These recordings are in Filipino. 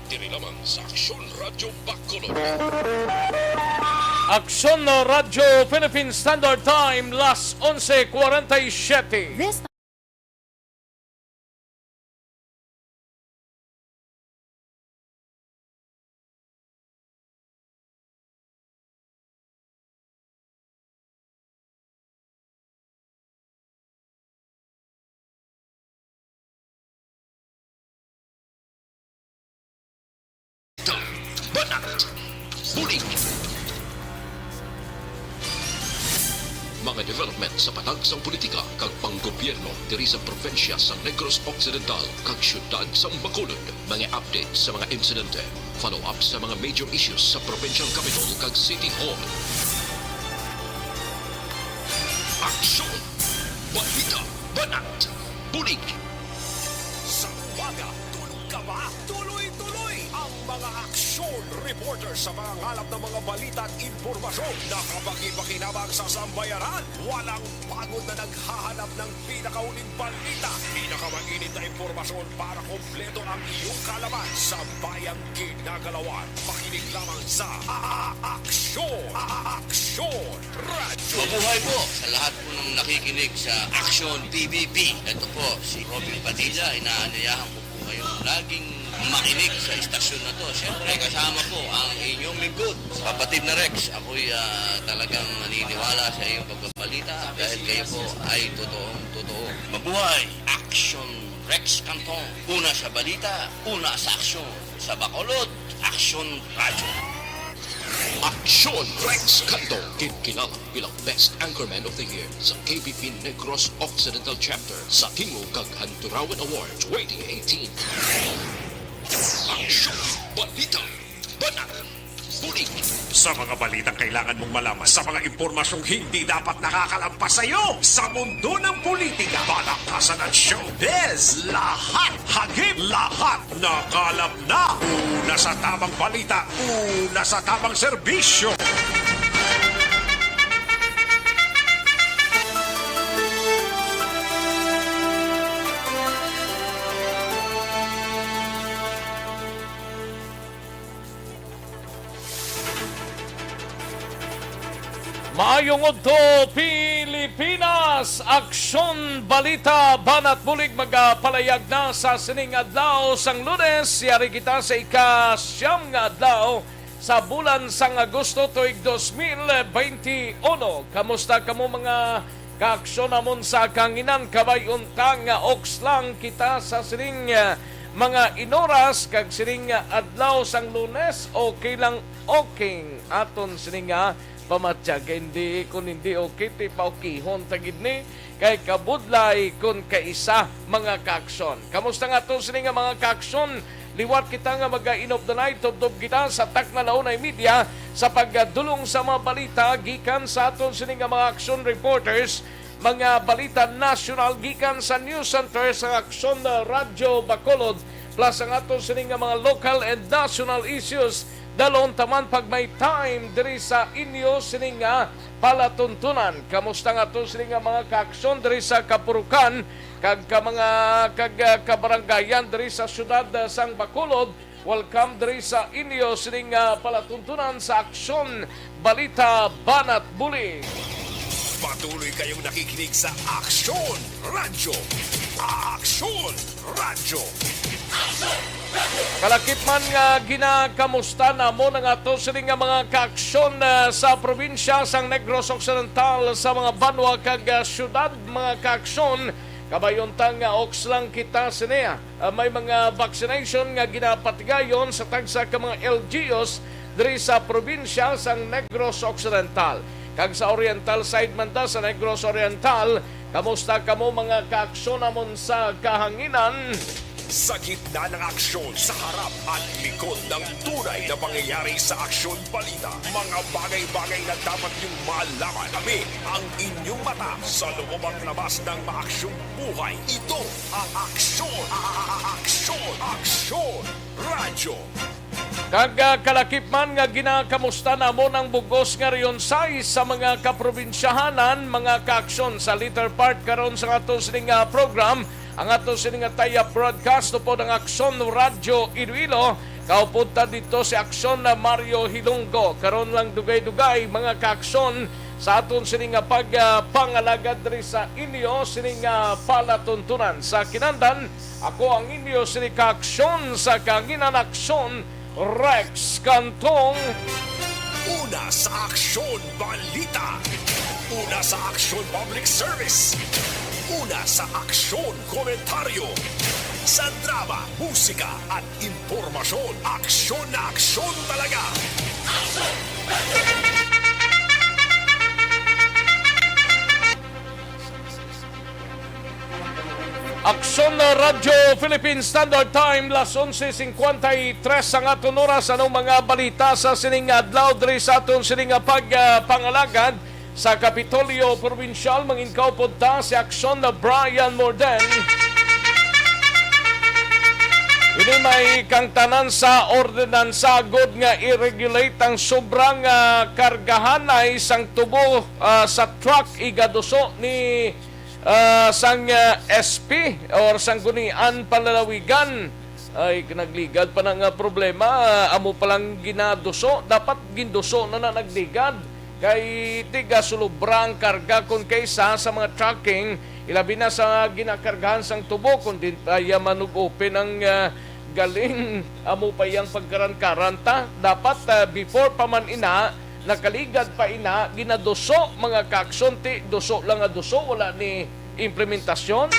Diri lamang sa Aksyon Radyo Bacolod. Aksyon Radyo Philippine Standard Time, las 11:47. This Banat, Bulig. Mga development sa patagsang politika kag panggobyerno diri sa probinsya sa Negros Occidental kag syudad sa Bacolod. Mga update sa mga insidente, follow up sa mga major issues sa provincial capital kag city hall. Aksyon, Balita, Banat, Bulig. Sa umaga, tulog ka ba? Tuloy-tuloy ang mga aksyon reporter sa mga ngalap ng mga balita at impormasyon na kapag-ipakinabang sa sambayaran. Walang pagod na naghahanap ng pinakauling balita, pinakamainit na impormasyon para kompleto ang iyong kalaman sa bayang kinagalawan. Makinig lamang sa Aksyon! Aksyon Radio! Mabuhay po sa lahat po ng nakikinig sa Aksyon PBB. Ito po si Robin Padilla. Inaanayahan ko po kayong laging makinig sa istasyon na to. Siyempre kasama po ang inyong lingkod. Kapatid na Rex, ako'y talagang naniniwala sa iyong pagbabalita dahil kayo po ay totoo. Mabuhay! Aksyon Rex Cantong. Una sa balita, una sa aksyon. Sa Bacolod, Aksyon Radio. Aksyon Rex Cantong, kinkilala bilang Best Anchorman of the Year sa KBP Negros Occidental Chapter sa Tingog kag Hanturawan Awards 2018. Aksyon, Balita, Banat, Bulig. Sa mga balitang kailangan mong malaman, sa mga impormasyong hindi dapat nakakalampas sa iyo, sa mundo ng politika, palakasan at showbiz, lahat, hagip, lahat, nakalap na. Una sa tamang balita, una sa tamang serbisyo. Maayong udto Pilipinas, Aksyon Balita Banat Bulig magapalayag na sa sining adlaw sang Lunes. Yari kita sa ika-siyam nga adlaw sa bulan sang Agosto tuig 2021. Kamusta kamo mga kaaksyon namon sa kanginan kabay untang nga oks lang kita sa sining mga inoras kag sining adlaw sang Lunes. Okay lang okay aton sining pamatsyag, hindi kung hindi okay, ti paukihon tagid ni kay kabudlay kung kaisa mga kaaksyon. Kamusta nga to sini nga mga kaaksyon? Liwat kita nga mag-in of the night, tubdob kita sa takna launay media sa pagdulong sa mga balita gikan sa aton sini nga mga aksyon reporters, mga balita national gikan sa news center sa Aksyon Radyo Bacolod, plus ang aton sini nga mga local and national issues dalon taman pag may time diri sa inyo sining nga palatuntunan. Kamusta nga to sining nga mga kaaksyon diri sa Kapurukan kag mga kabarangayan diri sa syudad sang Bacolod. Welcome diri sa inyo sining nga palatuntunan sa Aksyon Balita Banat Bulig. Patuloy kayong nakikinig sa Aksyon Radio. Aksyon Radio. Kalakip man nga ginakamusta na mo nga ato sining nga mga kaaksyon sa probinsya sang Negros Occidental sa mga banwa kag syudad, mga kaaksyon kabayontang nga oks lang kita sineya. May mga vaccination nga ginapatigayon sa tagsa ka mga LGUs diri sa probinsya sang Negros Occidental. Kag sa Oriental side man ta sa Negros Oriental, kamusta kamo mga kaaksyon namon sa kahanginan? Sa gitna ng aksyon, sa harap at likod ng tunay na pangyayari sa Aksyon Balita, mga bagay-bagay na dapat niyong malaman. Kami ang inyong mata sa loob at labas ng maaksyong buhay. Ito ang Aksyon! Aksyon! Aksyon! Radyo! Kag kalakip man nga ginakamusta na mo ng bugos nga riyon size sa mga kaprobinsyahanan, mga kaaksyon sa later part karon sa ato sining program. Ang ato sining taya broadcast po ng Aksyon Radyo Iloilo Kaupunta dito si Aksyon na Mario Hilonggo. Karon lang dugay-dugay mga kaaksyon sa aton sining pangalagad diri sa inyo sining palatuntunan. Sa kinandan, ako ang inyo sining kaaksyon sa kanginan aksyon, Rex Cantong. Una sa Aksyon Balita. Una sa Aksyon Public Service. Una sa Aksyon Komentaryo. Sa drama, musika at impormasyon, aksyon na aksyon talaga. Aksyon na Radyo Philippine Standard Time, las 11:53 ang aton oras. Anong mga balita sa sining adlaw diri sa aton sining pangalagad sa Kapitolyo Provincial? Manginkaw punta si Aksyon na Brian Morden. Ini may kang tanan sa ordinansa god nga i-regulate ang sobrang kargahanay sang tubo sa truck igaduso ni sang SP or sang gunian palalawigan. Ay nagligad pa ng problema, amo palang ginaduso, dapat ginduso na nagligad kay tiga sulubrang karga kon kaysa sa mga trucking, ilabi na sa ginakargahan sang tubo kun dinaya manug-open ang galing amo pa yang pagkaran-karanta. Dapat before pa man ina nakaligad pa ina ginaduso mga kaaksyon, ti duso lang nga duso, wala ni implementasyon.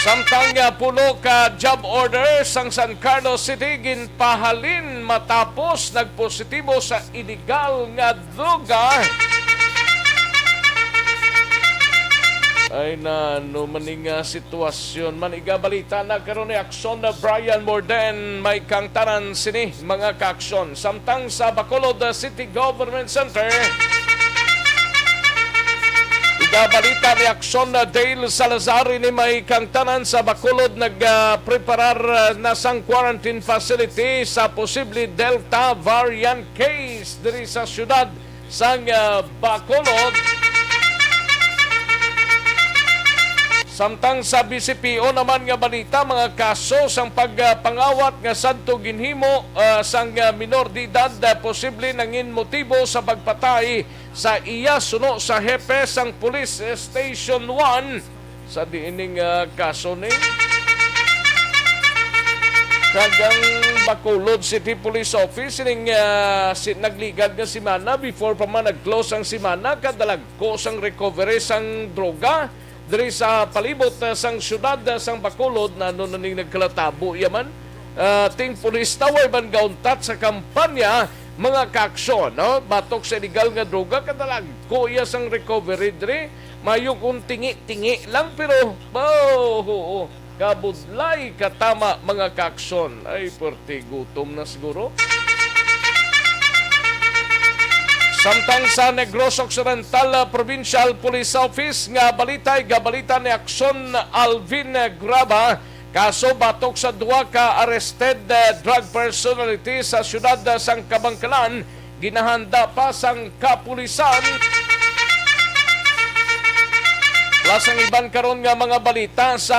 Samtang puno ka job order sang San Carlos City ginpahalin matapos nagpositibo sa illegal nga droga. Ay na maning sitwasyon man igabalita na karon ni Aksyon na Brian Morden may kang tanan sini mga kaaksyon. Samtang sa Bacolod City Government Center, igabalita ni Aksyon na Dale Salazar ni may kang tanan sa Bacolod nagpreparar na sang quarantine facility sa posible Delta variant case diri sa syudad sang Bacolod. Samtang sa BCPO naman nga balita, mga kaso sang pagpangawat nga sadto ginhimo sang minor de edad posible nangin motibo sa pagpatay sa iya suno sa hepe sang Police Station 1 sa diining kaso ni kagang Bacolod City Police Office ning nagligad nga simana before pa man nag-close ang simana kadalagko sang recovery sang droga diri sa palibot sang syudad sang Bacolod na ning nagkalatabo yaman. Ting pulis taway man gauntat sa kampanya mga kaaksyon, no? Batok sa illegal nga droga kadalag kuya sang recovery diri mayo kung tingi-tingi lang pero kabudlay katama mga kaaksyon. Ay perti gutom na siguro. Samtang sa Negros Occidental Provincial Police Office nga gabalita ni Aksyon Alvin Graba, kaso batok sa duwa ka arrested drug personality sa syudad sang Kabangkalan, ginahanda pa sang kapulisan. Plus ang iban karon nga mga balita sa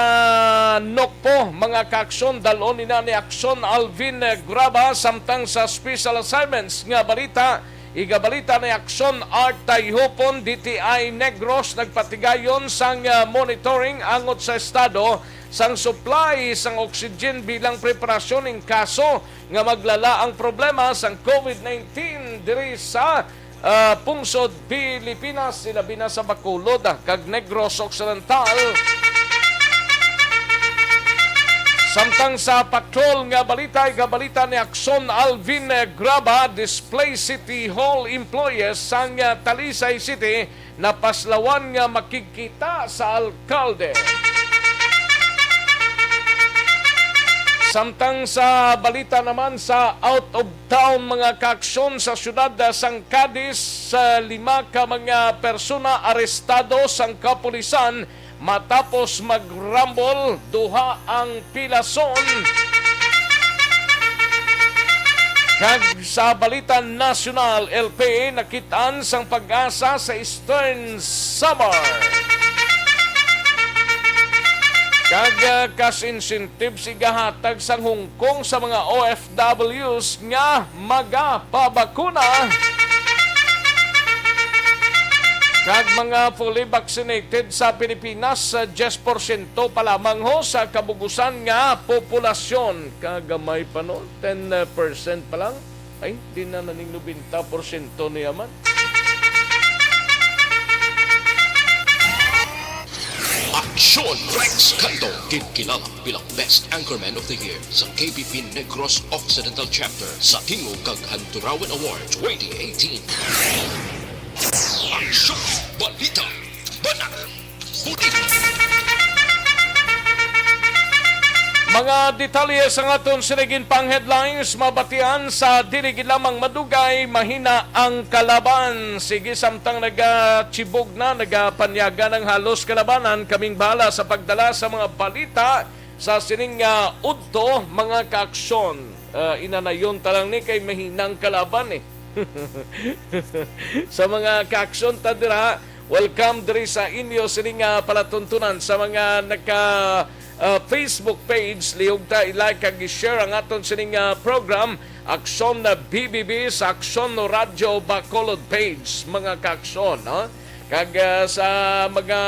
Nokpo, mga kaaksyon dalon ni Aksyon Alvin Graba. Samtang sa Special Assignments nga balita, igabalita ni Aksyon Art Tayhupon, DTI Negros nagpatigayon sang monitoring angot sa estado sang supply sang oxygen bilang preparasyon ng kaso nga maglala ang problema sang COVID-19 diri sa pungsod Pilipinas, ilabi na sa Bacolod kag Negros Occidental. Samtang sa patrol nga balita, igabalita ni Aksyon Alvin Graba, display City Hall employees sang Talisay City na paslawan nga makikita sa alkalde. Samtang sa balita naman sa out of town mga kaaksyon sa syudad sang Cadiz, sa 5 ka mga persona arestado sang kapulisan matapos magrambol, duha ang pilason. Kag sa balita nasyonal, LPA nakitaan sang pag-asa sa Eastern Samar. Kag cash incentive sigahatag sa Hong Kong sa mga OFWs nga magapabakuna. Kag mga fully vaccinated sa Pilipinas, 10% pa lamang ho sa kabugusan nga populasyon. Kagamay pa no, 10% pa lang. Ay, di na naning 90% niya man. Aksyon Rex Cantong, kinilala bilang Best Anchorman of the Year sa KBP Negros Occidental Chapter sa Tingog kag Hanturawan Award 2018. Aksyon Balita Banat Bulig. Mga detalye sa aton sinigin pang headlines, mabatian sa diligid lamang madugay, mahina ang kalaban. Sige, samtang nagachibog na, nagapanyaga ng halos kalabanan, kaming bahala sa pagdala sa mga balita sa sining udto, mga kaaksyon. Inanayon talang ni kay mahinang kalaban sa mga kaaksyon tadira, welcome diri sa inyo sining palatuntunan sa mga Facebook page, lihog ta i-like kag i-share ang aton sining program Aksyon na BBB sa Aksyon no Radyo Bacolod page, mga kaaksyon, no? Kag sa mga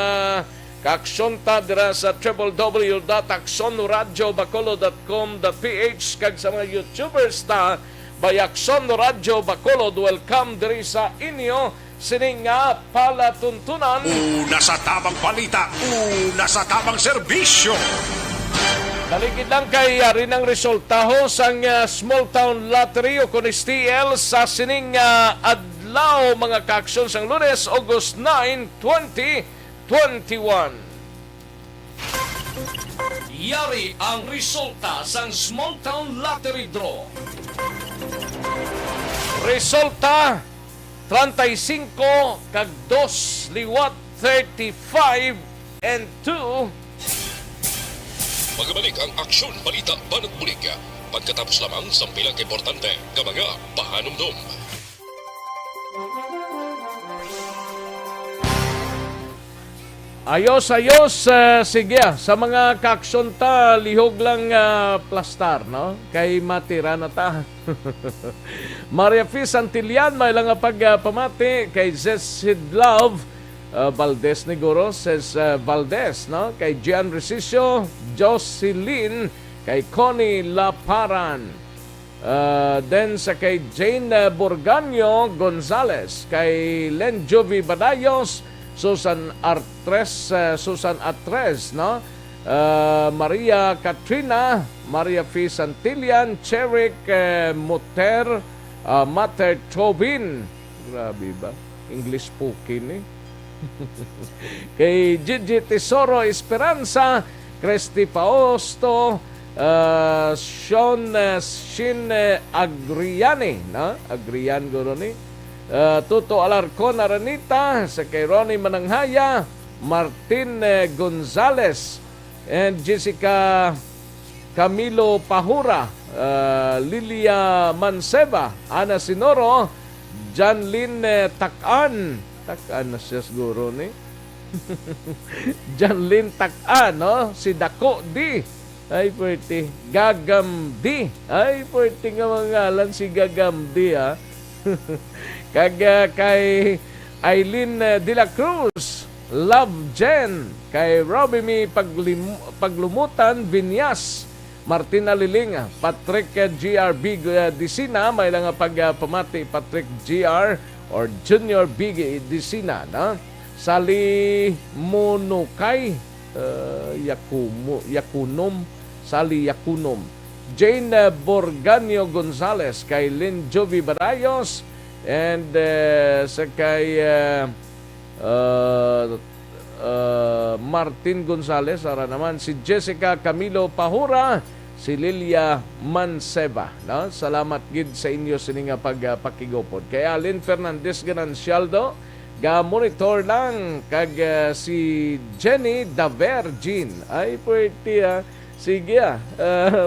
kaaksyon ta dira sa www.aksyonoradyobacolod.com.ph kag sa mga YouTubers ta by Aksyon no Radyo Bacolod, welcome diri sa inyo sining palatuntunan. Una sa tamang balita, una sa tamang serbisyo. Daligid lang kay rin ang resulta ho sang Small Town Lottery o kung STL sa sining adlaw, mga kaaksyon sang Lunes, August 9, 2021. Yari ang resulta sang Small Town Lottery Draw. Resulta 35 kag 2 liwat 35 and 2. Magbalik ang Aksyon Balita Banat Bulig pagkatapos lamang sa pilang importante nga mga pahanumdum. Ayos, sige, sa mga kaaksyon ta, lihog lang plastar, no? Kay matira na ta. Maria F. Santillan, may lang pagpamati kay Zesid Love Valdez Negoro, says Valdez, no? Kay Gian Recicio, Jocelyn, kay Connie Laparan. Then sa kay Jane Borganyo Gonzales, kay Len Jovi Badayos, Susan Atres, no? Maria Katrina, Maria F. Santillan, Cherik Moter, Mater Tobin. Grabe ba? English spoken Kay Gigi Tesoro Esperanza, Christy Pausto, Sean Shin Agriani, no? Agrian guro ni. Tuto Alarcon Aranita, sa kay Ronnie Mananghaya, Martin Gonzales, and Jessica Camilo Pahura, Lilia Manseba, Ana Sinoro, Janlyn Takan na siya siguro ni. Janlyn Takan, no? Si Dako D. Ay, pwerte. Gagam D. Ay, pwerte nga mangalan si Gagam D, ha? Kag kay Aileen De La Cruz, Love Jen, kay Robbie Mi Paglumutan Vinyas, Martina Lilinga, Patrick GRB Disina, may lang pagpamati Patrick GR or Junior Big Disina, no? Sali Monukay, Yakunom, Sali Yakunom, Jane Borganyo Gonzales, kay Lynn Jovi Barayos, and sa kay Martin Gonzales, ara naman si Jessica Camilo Pahura, si Lilia Manseba, no? Salamat gid sa inyo sininga pagpakigopod. Kay Alin Fernandez Ganancialdo, ga monitor lang kag si Jenny the Virgin. Ay pwede sige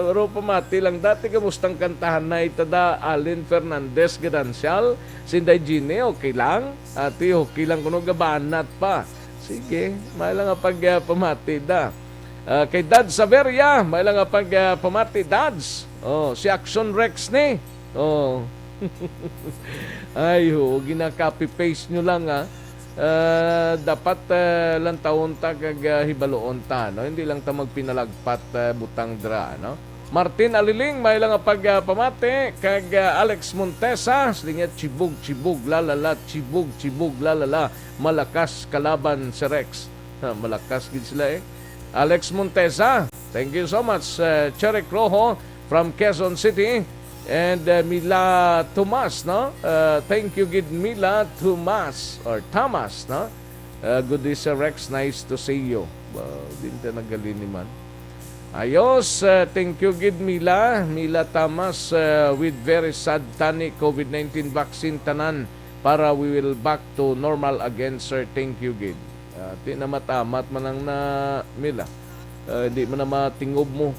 ro pamati lang dati kamustang kantahan na itada Alin Fernandez Ganancial, Sinday Gine, okay lang? Ati okay lang kuno gabanat pa. Sige, may lang pag pamati da. Kay Dad Saveria, may lang pamati Dads. Si Aksyon Rex ni. Ay ho, ginaka-copy-paste nyo lang dapat lang taon ta kag hibaloon ta, no? Hindi lang ta magpinalagpat butang dra, no? Martin Aliling, may lang pamati kag Alex Montesa, slinget chibug lalala, chibug lalala, malakas kalaban si Rex. Malakas gid sila Alex Montesa, thank you so much. Cherek Rojo from Quezon City. And Mila Tomas, no? Thank you, gid Mila Tomas or Thomas, no? Good day, Sir Rex. Nice to see you. Din ta nagalini man. Ayos, thank you, gid Mila. Mila Thomas, with very sad tani COVID-19 vaccine tanan para we will back to normal again, sir. Thank you, gid. Di na matamat man ang na Mila. Di man na matingob mo.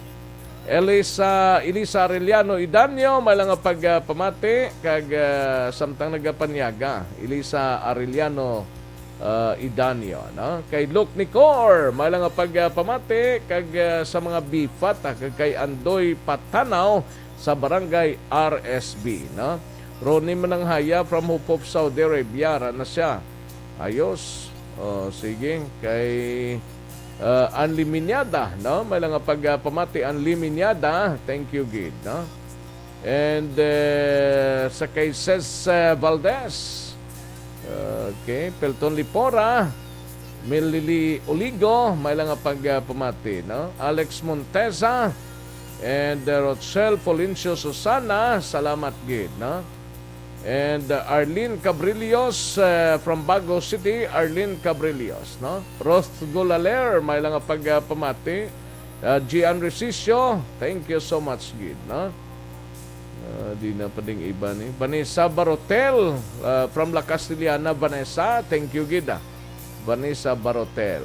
Elisa Arellano Idanyo, may lang pamati kag samtang nagapanyaga. Elisa Arellano Idanyo, no? Kay Luke Nicor, may lang pamati kag sa mga bifat kag kay Andoy Patanaw sa barangay RSB, no? Ronnie Mananghaya from Hope of Saudi Arabia na siya. Ayos. Sige, kay Unliminyada, no? May lang pamati Unliminyada. Thank you, gid, no? And sa kay Ces Valdez. Okay, Pelton Lipora, Melili Oligo, may lang pamati, no? Alex Montesa and Rochelle Polincio Susana, salamat, gid, no? And Arlene Cabrillos from Bago City, Arlene Cabrillos, no? Roth Golaler, may lang pamati. Gian Recicio, thank you so much, gid, no? Di na pa ding iba ni. Vanessa Barotel from La Castellana, Vanessa, thank you, gid. Vanessa Barotel.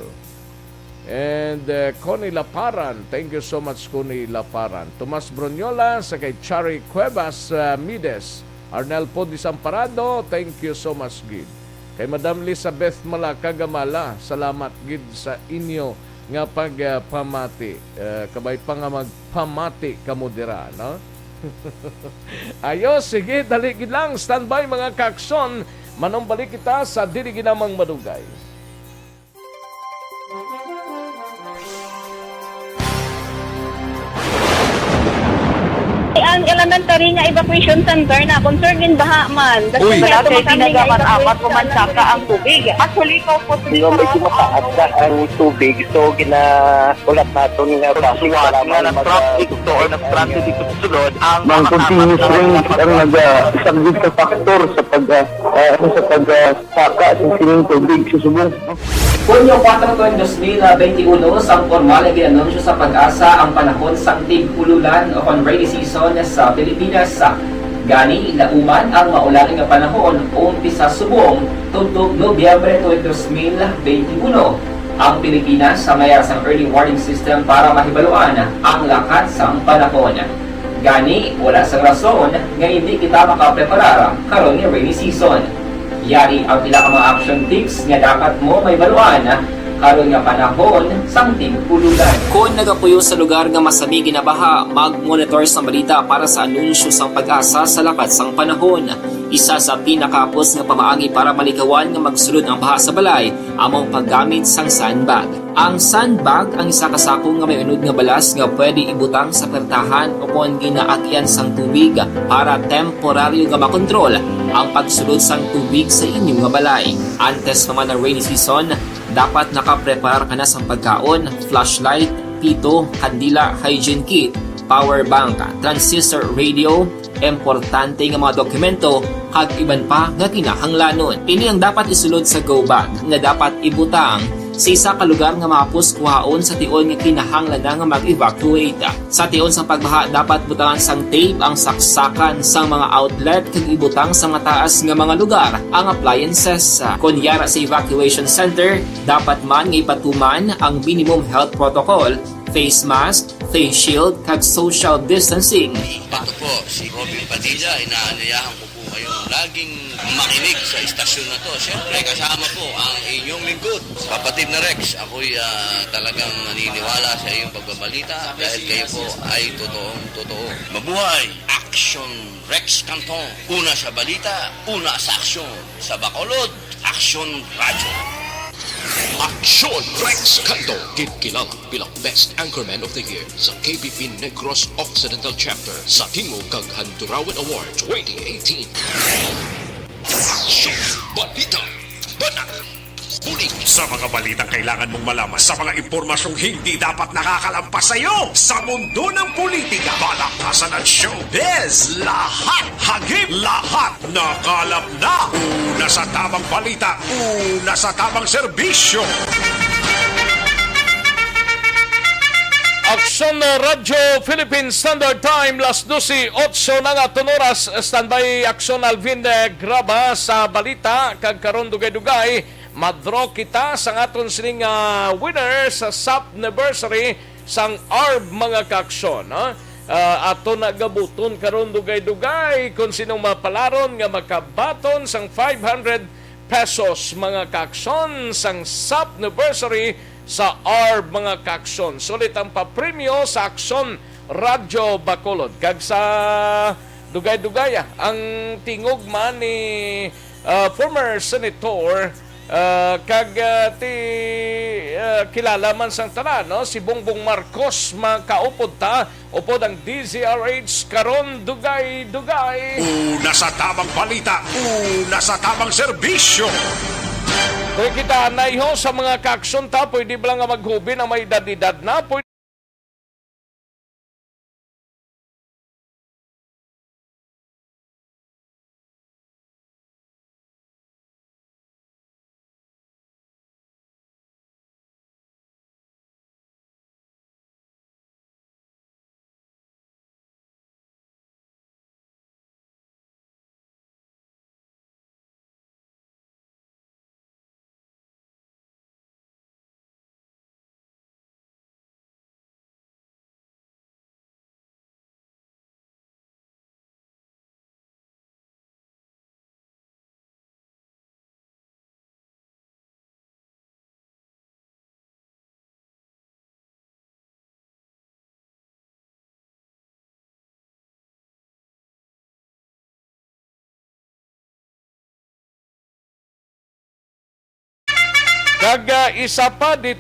And Connie Laparan, thank you so much, Connie Laparan. Tomas Bronyola, sa kay Chari Cuevas Mides. Arnel po di Samparado, thank you so much, gid. Kay Madam Elizabeth Malakagamala, salamat, gid, sa inyo nga pagpamati. Kabay pa nga magpamati kamudira, no? Ayos, sige, dali gid lang. Standby mga kaksyon. Manong balik kita sa dili ginamang madugay. Ang elementary nga evacuation center na concern din baha man. Uy, Kasi tinagamat-amat ko man saka ang tubig. Actually, ko po Hindi may kumataas na ang tubig. So, ulat natin nga Kasuwat nga ng traffic to or ng traffic dito sa sulod ang Mang continuous rain ang nag-subject sa factor sa pagsaka sa sining tubig sa subong. Hunyo 4 2021, sang formal na ginanunsyo sa pag-asa ang panahon sang tig-ululan o rainy season sa Pilipinas. Gani, lauman ang maulan nga panahon umpisa subong tuntog Nobyembre 2021. Ang Pilipinas sa mayroon sang early warning system para mahibaluan ang lakat sang panahon. Gani, wala sang rason nga hindi kita makapreparar karon nga rainy season. Yari ang pila ka mga action tips nga dapat mo may baluan karon nga panahon sang tig-ululan. Kung nagapuyo sa lugar nga masami ginabaha, mag-monitor sa balita para sa anunsyo sang pag-asa sa lakat sang panahon. Isa sa pinakapos nga pamaagi para malikawan nga magsulod ang baha sa balay, among paggamit sang sandbag. Ang sandbag ang isa ka sako nga may unod nga balas nga pwede ibutang sa pertahan o kung ginaakyan sang tubig para temporaryo nga makontrol ang pagsulod sang tubig sa inyong nga balay. Antes naman ng rainy season, dapat nakaprepare ka na sa pagkaon, flashlight, pito, kandila, hygiene kit, power bank, transistor radio, importante nga mga dokumento, kag iban pa nga kinahanglanon. Ini ang dapat isulod sa go bag nga dapat ibutang sa isa ka lugar nga mapus kuhaon sa tion nga kinahanglan na nga mag-evacuate. Sa tion sa pagbaha, dapat butangan sang tape ang saksakan sa mga outlet kag ibutang sa mga taas nga mga lugar ang appliances. Kunyara sa evacuation center, dapat man nga ipatuman ang minimum health protocol, face mask, face shield, kag social distancing. Ito po, si Robin Padilla, inaanyayahan ko po kayong laging makinig sa istasyon na to. Siyempre, kasama po ang inyong lingkod. Kapatid na Rex, ako'y talagang naniniwala sa iyong pagbabalita dahil kayo po ay totoong-totoo. Mabuhay! Aksyon Rex Cantong. Una sa balita, una sa aksyon. Sa Bacolod, Aksyon Radyo. Aksyon Rex Cantong, kilala bilang Best Anchorman of the Year sa KBP Negros Occidental Chapter sa Tingog kag Handurawan Award 2018. Aksyon Balita, Banat, Bulig. Sa mga balitang kailangan mong malaman, sa mga impormasyong hindi dapat nakakalampas sa iyo, sa mundo ng politika, balakasan at showbiz, lahat hagip, lahat nakalap na. Una sa tamang balita, una sa tamang serbisyo. Aksyon Radyo Philippine Standard Time, las 12:08 na nga tunoras. Standby Aksyon Alvin Graba sa balita. Kag karon dugay-dugay, madro kita sa aton sining winner sa SAP anniversary sang ARB mga kaaksyon. Ato nagabuton karon dugay-dugay kung sinong mapalaron nga makabaton sang 500 pesos mga kaaksyon sang SAP anniversary sa ARB mga kaaksyon. Sulit ang papremyo sa Aksyon Radyo Bacolod. Kag sa dugay-dugay ang tingog man ni former Senator kilala man sang tanan, no? Si Bongbong Marcos makaupod ta upod ang DZRH karon dugay-dugay. Una sa tamang balita, una sa tamang serbisyo. Kaya kita na iho sa mga kaaksyon ta, pwede ba lang nga maghubin ang may edad-edad na? Pwede kag isa pa di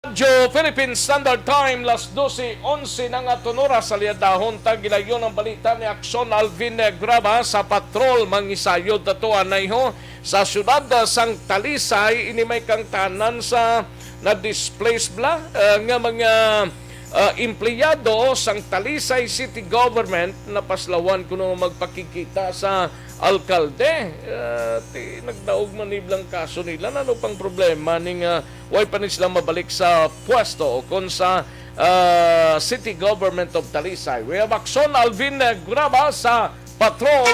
Radyo Philippine Standard Time, las 12:11 na nga tunora sa liadahon tagilayon ang balita ni Aksyon Alvin Graba sa patrol mangisayod tatuan na iho sa syudad sang Talisay. Ini may kang tanan sa na-displaced bla nga mga empleyado sang Talisay City Government na paslawan kuno magpakikita sa alkalde. Nagdaog man iblang kaso nila. Ano pang problema ning why pa nila mabalik sa pwesto o kung sa City Government of Talisay. We have Aksyon Alvin Graba sa patrol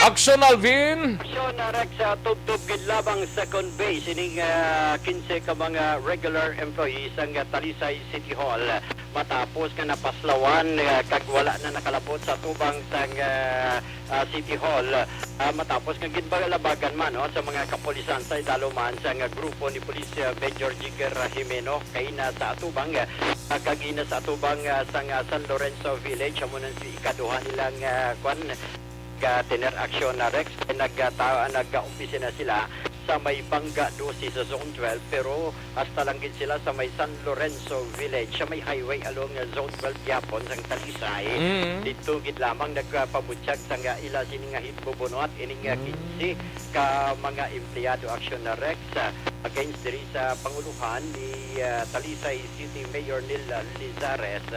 Aksyon Alvin. Aksyon na Rex sa tubtub labang second base ining 15 ka mga regular employees ang Talisay City Hall matapos nga napaslawan kag wala na nakalabot sa tubang sang City Hall matapos nga ginbalabagan man sa mga kapulisan sa daluman sa grupo ni Police Major Jigger Jimeno kay na sa atubang kagina sa atubang sang San Lorenzo Village amo nang si ikaduha nilang tener aksyon na Rex nag-umpisa na sila sa may Bangga 12 sa Zone 12 pero hasta lang gid sila sa may San Lorenzo Village sa may highway along Zone 12 Yapon sang Talisay dito gid lamang nagpabutyag sa ila sining hitbubunot ining 15 ka mga empleyado aksyon na Rex against diri sa panguluhan ni Talisay City Mayor Nil Lizares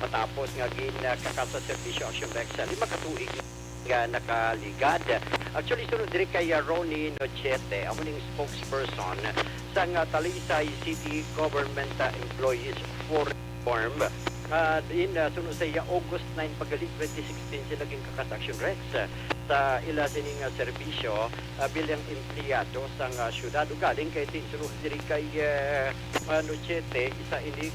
matapos nga kakasa serbisyo aksyon Rex 5 ka tuig nga nakaligad. Actually, sunod diri kay Ronnie Nochete, amo ning spokesperson sa Talisay City Government Employees Forum. Sunod sa August 9 pagaling 2016 sila ging kakas-action Rex sa ila sining serbisyo bilang empleyado sa syudad. Galing kay sunod diri kay Nochete isa inik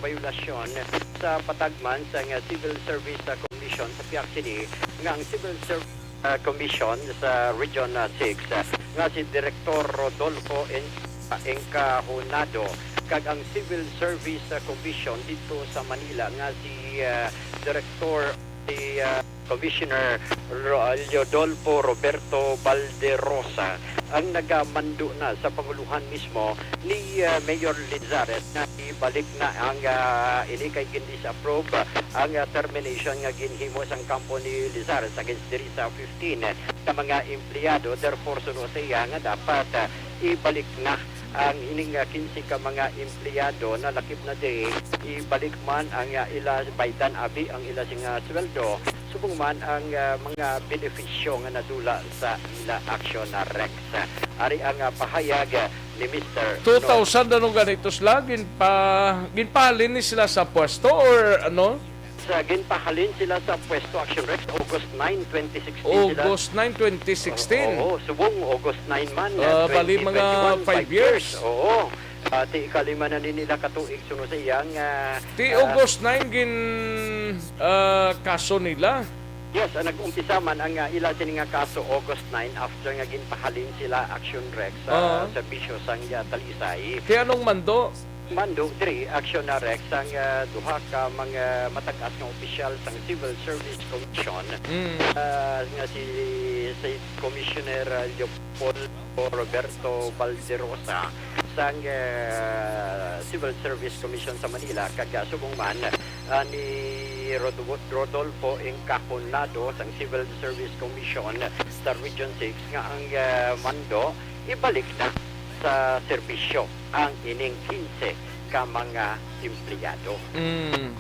violasyon sa patagman sa Civil Service Commission sa Piak City nga ang Civil Service Commission sa Region 6 nga si Director Rodolfo Encahonado kag ang Civil Service Commission dito sa Manila nga si Director Commissioner Leodolfo Roberto Valderosa ang nagamando na sa panguluhan mismo ni Mayor Lizares na ibalik na ang ini kay gindis-approve ang termination nga ginhimo sang kampo ni Lizares against diri sa 15 ka mga empleyado. Therefore sunod siya nga dapat ibalik na ang ining 15 ka mga empleyado na lakip na diri ibalik man ang ila baydan abi ang ila sing sweldo subong man ang mga benepisyo nga nadula sa ila aksyon na Rex. Ari ang pahayag ni Mr. 2,000 na nung ganito sila, ginpahalin ni sila sa pwesto or ano? Ginpahalin sila sa pwesto action Rex August 9, 2016 August 9, 2016. Oo, subong August 9 man. Bali mga 5 years. Oo. Ti kalima na nila katuig sunod sa iyang Ti August 9 kaso nila. Yes, nag-umpisa man ang ila sining kaso August 9 after nga ginpahalin sila action Rex sa serbisyo sang Talisay. Kaya anong mando? Mando diri action na Rex ang duha ka mga matagas nga opisyal sang Civil Service Commission nga si Commissioner Leopoldo Roberto Valderosa sang Civil Service Commission sa Manila kag subong man ni Rodolfo Encahonado sang Civil Service Commission sa Region 6 nga ang mando ibalik na sa serbisyo ang ining 15 ka mga empleyado.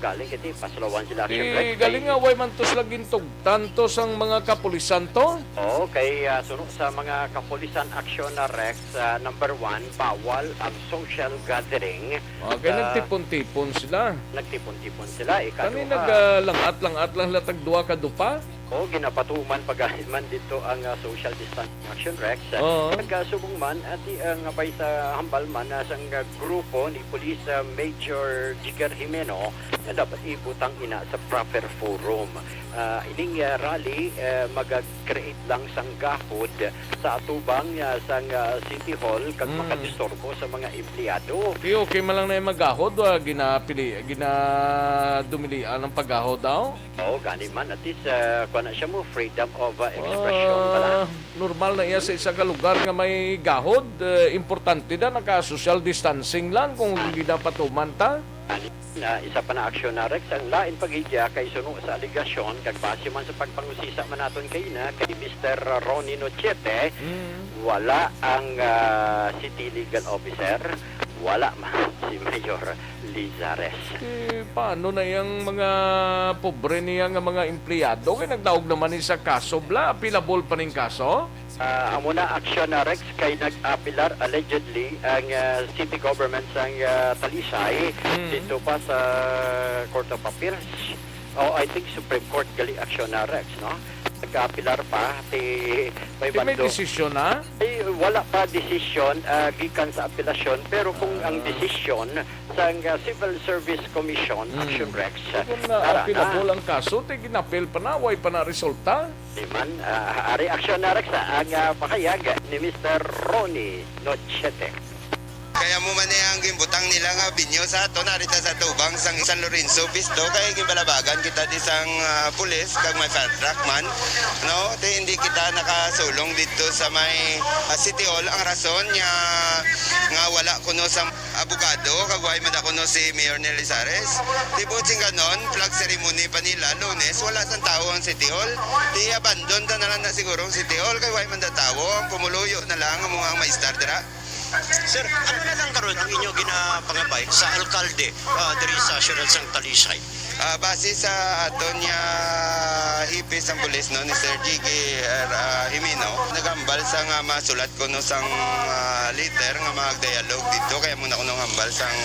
Galing kiti paslawan sila siyempre. Galing nga way man tos laging tanto sang mga kapulisan to? Oo, kay sunod sa mga kapulisan aksyon na Rex, number 1, bawal ang social gathering. Okay, nagtipon-tipon sila. Nagtipon-tipon sila. Kani naglangat-langat lang latag duwa ka dupa? O ginapatuman pagaliman dito ang social distancing action Rex. Nagkasubong man at ang pay sa hambal man sang grupo ni Police Major Jigger Jimeno na dapat ibutang ina sa proper forum. Ining rally mag-create lang sang gahod sa atubang sang City Hall kag makadisturbo sa mga empleyado. Okay man lang na yung magahod, ginadumilian ng paggahod daw? Oo, gani man. At least, kung siya mo, freedom of expression pala. Normal na iya sa isa ka lugar nga may gahod. Importante na naka-social distancing lang kung ginapatuman ta. Isa pa na aksyon na Rex, ang lain pagigya kay suno sa aligasyon, kag base man sa pagpangusisa man naton kay Mr. Ronnie Nochete, wala ang city legal officer, wala man si Mayor Lizares. Paano na yung mga pobre niya nga mga empleyado? Kaya nagdaog naman sa kaso, apilable pa rin kaso? Amo na aksyon na Rex kay nag-apilar allegedly ang city government sang Talisay dito pa sa Court of Appeals. I think Supreme Court gali aksyon na Rex, no? nagkapilar pa may Di may bando. desisyon na? Ay, wala pa desisyon gikan sa apelasyon, pero kung ang desisyon sa Civil Service Commission, Aksyon Rex, Kung na-apilable ang kaso, ginapil pa na, way pa na resulta. Diman, ari Aksyon na Rex, ang pakayag ni Mr. Ronnie Nochete. Kaya mo man ang gimbutang nila nga binyo sa ato narita sa tubang sang San Lorenzo Pisto kay gimbalabagan kita di sang pulis kag may fire truck man no te hindi kita nakasulong dito sa may City Hall ang rason nga wala kuno sa abogado kag way man kuno si Mayor Nelizares di buting ganon flag ceremony pa nila Lunes wala sang tao ang City Hall di abandon ta na lang na siguro ang City Hall kay way man da tawo ang pumuluyo na lang ang mga maistar dira. Sir, ano na lang karon ang inyo ginapangabay sa alkalde diri sa Syudad sang Talisay? Base sa aton niya hipis ang pulis no ni Sir G.G. Jimeno nagambal sa nga masulat ko no sang letter nga mag-dialogue dito kaya muna ko nang hambal sang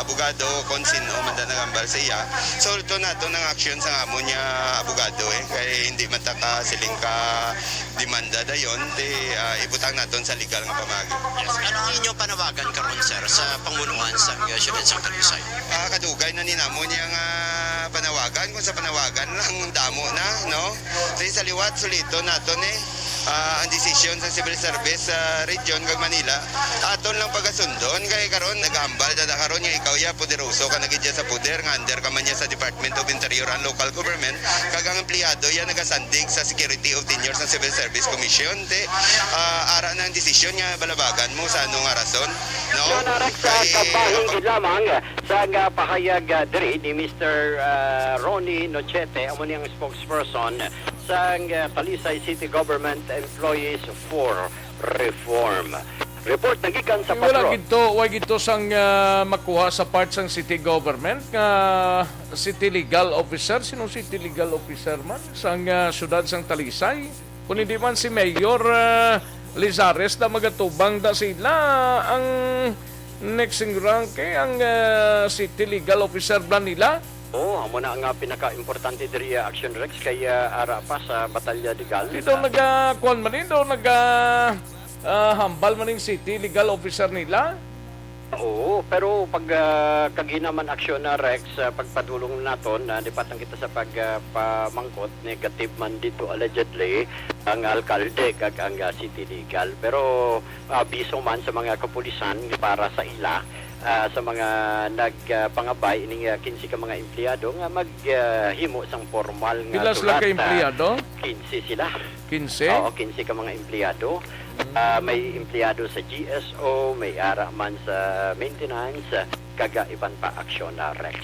abogado konsin o man nagambal sa iya so ito na to ng aksyon sa amo niya abogado kay hindi man ta ka siling ka demanda dayon ibutang naton sa legal nga pamagi. Yes. Ano ang inyong panawagan karon sir sa pamunuan sa Syudad sang Talisay? Kadugay na ninamo niya nga panawagan kung sa panawagan lang damo na no sa liwat sulito naton ang desisyon sa civil service sa region kag Manila aton lang pagasundon kay karon nagambal dada karon nga ikaw ya poderoso ka nagidya sa poder nga under ka man niya sa Department of Interior and Local Government kag ang empleyado ya nagasandig sa Security of Tenure sa Civil Service Commission ara na ang desisyon nga balabagan mo sa anong rason no Kay kabahing lamang sa pahayag diri ni Mr. Ronnie Nochete amo niyang spokesperson sa Talisay City Government Employees for Reform. Report nagikan sa Wala patron. gito sang makuha sa part sang city government nga city legal officer. Sinong city legal officer man sang syudad sang Talisay? Kung hindi man si Mayor Lizares na magatubang da sila ang next in rank ang city legal officer ba nila? Amo na ang pinaka-importante diri Action Rex kay ara pa sa batalya legal. Dito nag-kuan man dito hambal man yung city legal officer nila. Oo, pero pag kaginaman aksyon na Rex, pagpadulong naton, dipatang kita sa pagpamangkot, negative man dito allegedly, ang alkalde kag ang city legal. Pero biso man sa mga kapulisan para sa ila, sa mga nagpangabay ining 15 ka mga empleyado nga maghimo sang formal nga Pila sila ka empleyado? 15 sila. 15? Oo, 15 ka mga empleyado. May empleyado sa GSO, may ara man sa maintenance, kaga iban pa aksyon na Rex.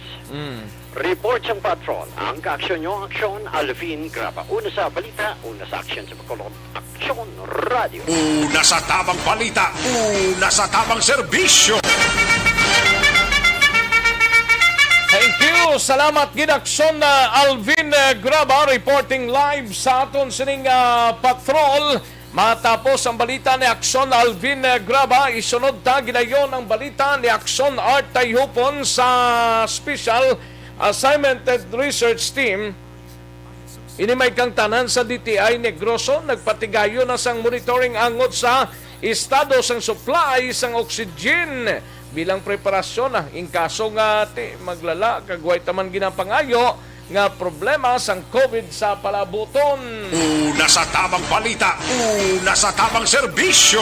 Report siyang patron. Ang kaaksyon nyo, aksyon, Alvin Graba. Una sa balita, una sa aksyon sa Bacolod. Aksyon Radio. Una sa tamang balita, una sa tamang serbisyo. Thank you. Salamat ginaksyon na Alvin Graba reporting live sa aton sining patrol. Matapos ang balita ni Aksyon Alvin Graba, isunod ta gidayon ang balita ni Aksyon Art Tayhupon sa Special Assignmented Research Team. Inimay kang tanan sa DTI Negroso, nagpatigayo na sang monitoring angot sa estado sang supply sang oxygen bilang preparasyon na in kaso nga maglala kagway taman ginapangayo nga problema sang COVID sa palabuton. Una sa tamang balita, una sa tamang serbisyo.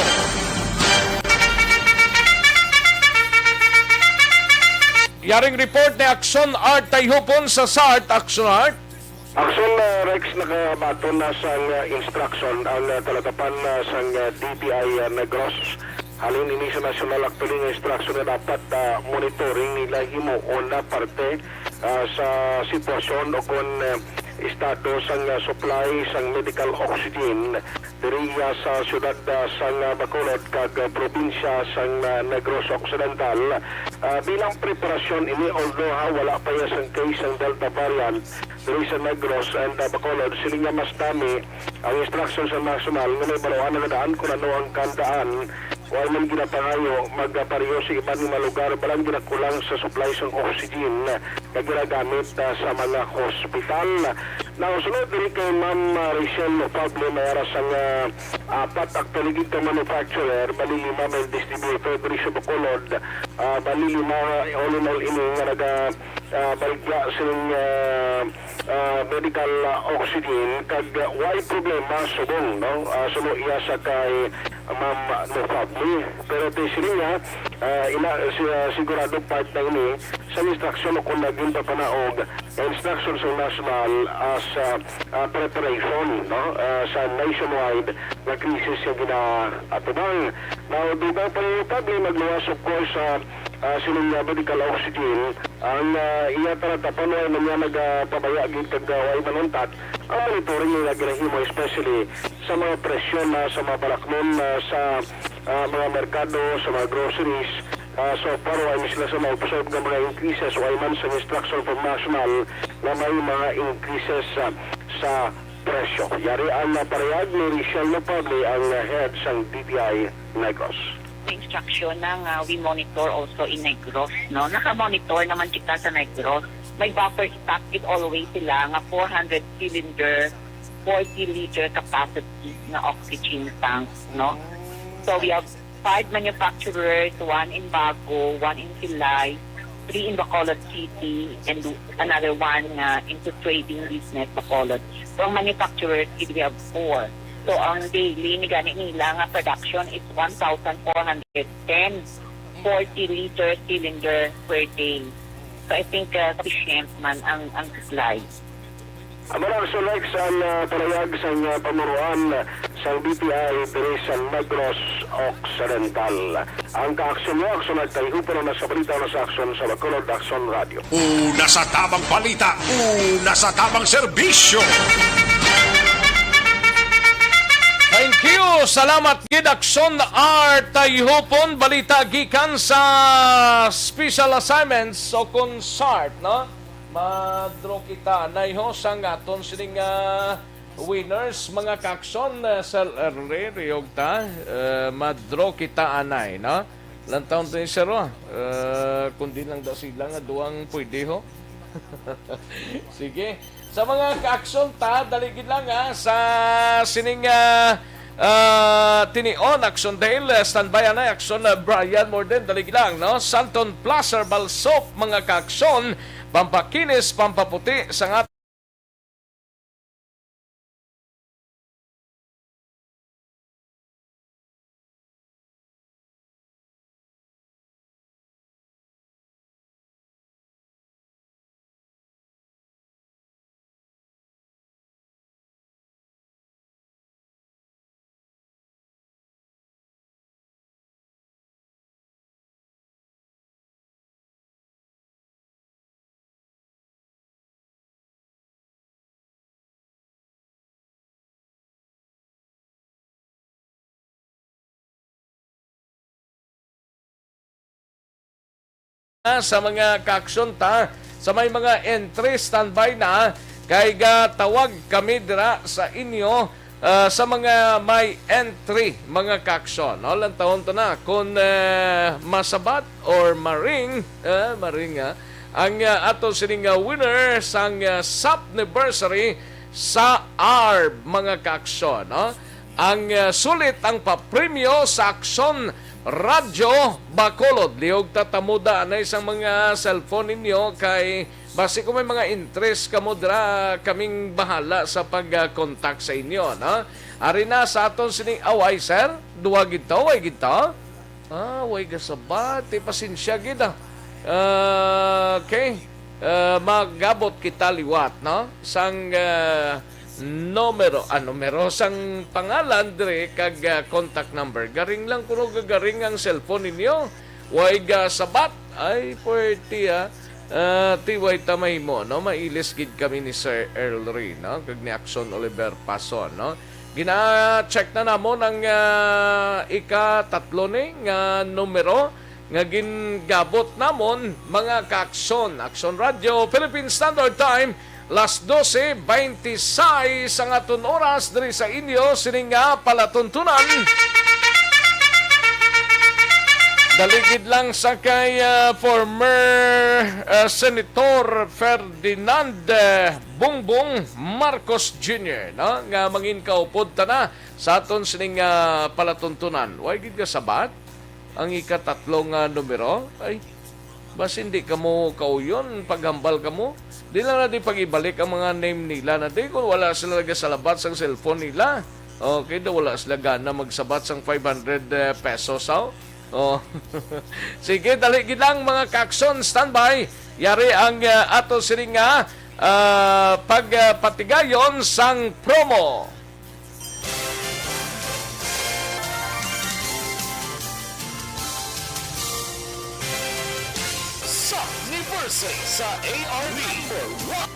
Yaring report ni Aksyon Art Tayhupon sa SART. Aksyon Art. Aksyon Rex nakabato na sang instruction ang talatapan sang DTI Negros. Halin ini sa national actually nga instruction na dapat monitoring nila himuon na parte sa sitwasyon o kung estado sang supply sang medical oxygen diri sa syudad sang Bacolod kag probinsya sang Negros Occidental bilang preparasyon ini although wala pa ya sang case ang Delta variant diri sa Negros and Bacolod sila nga mas dami ang instruction sa national nga may balawan na daan kung ano ang kandaan wala man ginapangayo magpareho sa iba ng mga lugar balang ginakulang sa supplies ng oxygen na ginagamit sa mga hospital. Sunod din kay Ma'am Rachel Pablo mayara sang apat actually gito manufacturer bali lima may distributor diri sa Bacolod, bali lima all in all ini nga baligya sining medical oxygen kag why problema subong no sumo iya sa kay Ma'am Pablo pero sila nga sigurado part na ini sa instruction kung naging papanaog instruction sa national as preparation no sa nationwide na crisis yung ginaatubang. Now, dugang pa yung Pablo magluwas of course sa sining medical oxygen ang iya taratapan ay man niya nagpabaya agad kagaway manuntat ang monitoring yung ginahimo especially sa mga presyon sa mga balaknon sa mga merkado, sa mga groceries. So paro ay sila sa mga pasob ng mga increases o ay man sa instruction from national na may mga increases sa presyo. Yari ang parehag ni Rachel Pablo ang head sa DTI Negros. Instruction na we monitor also in Negros, no? Naka-monitor naman kita sa Negros. May buffer stock it always sila nga 400 cylinder, 40 liter capacity na oxygen tanks, no? So we have 5 manufacturers, 1 in Bago, 1 in Silay, 3 in Bacolod City, and another 1 into trading business Bacolod. So ang manufacturers, we have 4. So ang daily ni gani nila nga production is 1,410 40 liter cylinder per day. So I think sufficient man ang supply. Maraming salamat sa palayag sa pamuruan sa BPI diri sa Negros Occidental. Ang kaaksyon mo, aksyon at tayo pero nasa balita na sa aksyon sa Bacolod Aksyon Radio. Una sa tamang balita, una sa tamang serbisyo. Thank you. Salamat gid Aksyon R Tayhupon balita gikan sa special assignments o consart, no? Madro kita naiho sang aton sining winners mga kaksyon sa reyog ta madro kita anay, no? Lantaon to ni sero kundi lang daw sila nga duwang pwede ho. Sige. Sa mga kaaksyon ta, daligid lang sa sining tinion aksyon dahil standby na aksyon Brian Morden, daligid lang, no? Santon Placer Balsop, mga kaaksyon, pampakinis, pampaputi sa mga kaaksyon ta sa may mga entry standby na kay tawag kami dira sa inyo sa mga may entry mga kaaksyon, no? Lantawon to na kung masabat or maring ang ato sining winner sang SAP anniversary sa ARB mga kaaksyon, no? Ang sulit ang papremyo sa Aksyon Radyo Bacolod. Liog tatamuda na isang mga cellphone ninyo kay basi kung may mga interest kamo dira kaming bahala sa pag-contact sa inyo, no? Ari na sa aton sining away sir, duwa gito, way gito. Way gasabat, pasensya gid okay. Magabot kita liwat, no? Sang numero sang pangalan dire kag contact number. Garing lang kuno gagaring ang cellphone ninyo. Way sabat ay pwerte tiway tamay mo, no? Mailis gid kami ni Sir Earl Ray, no? Kag ni Aksyon Oliver Pason, no? Gina-check na namon ang ika-tatlo ni nga numero nga gingabot namon mga kaaksyon. Aksyon Radio Philippine Standard Time Las 12:26 ang aton oras diri sa inyo sining nga palatuntunan. Daligid lang sa kay former Senator Ferdinand Bongbong Marcos Jr. No? Nga mangin kaupod ta na sa aton sining palatuntunan. Why gid ka sabat? Ang ikatatlong numero? Ay, bas hindi ka mo kauyon, paghambal ka mo. Di lang natin pag-ibalik ang mga name nila na di kung wala sila nagasalat sa cellphone nila. Okay, daw wala sila gana magsabat sang 500 pesos. Oh. Sige, dali lang mga kaakson, standby. Yari ang ato siring pagpatigayon sang promo. Sa anniversary sa ARB.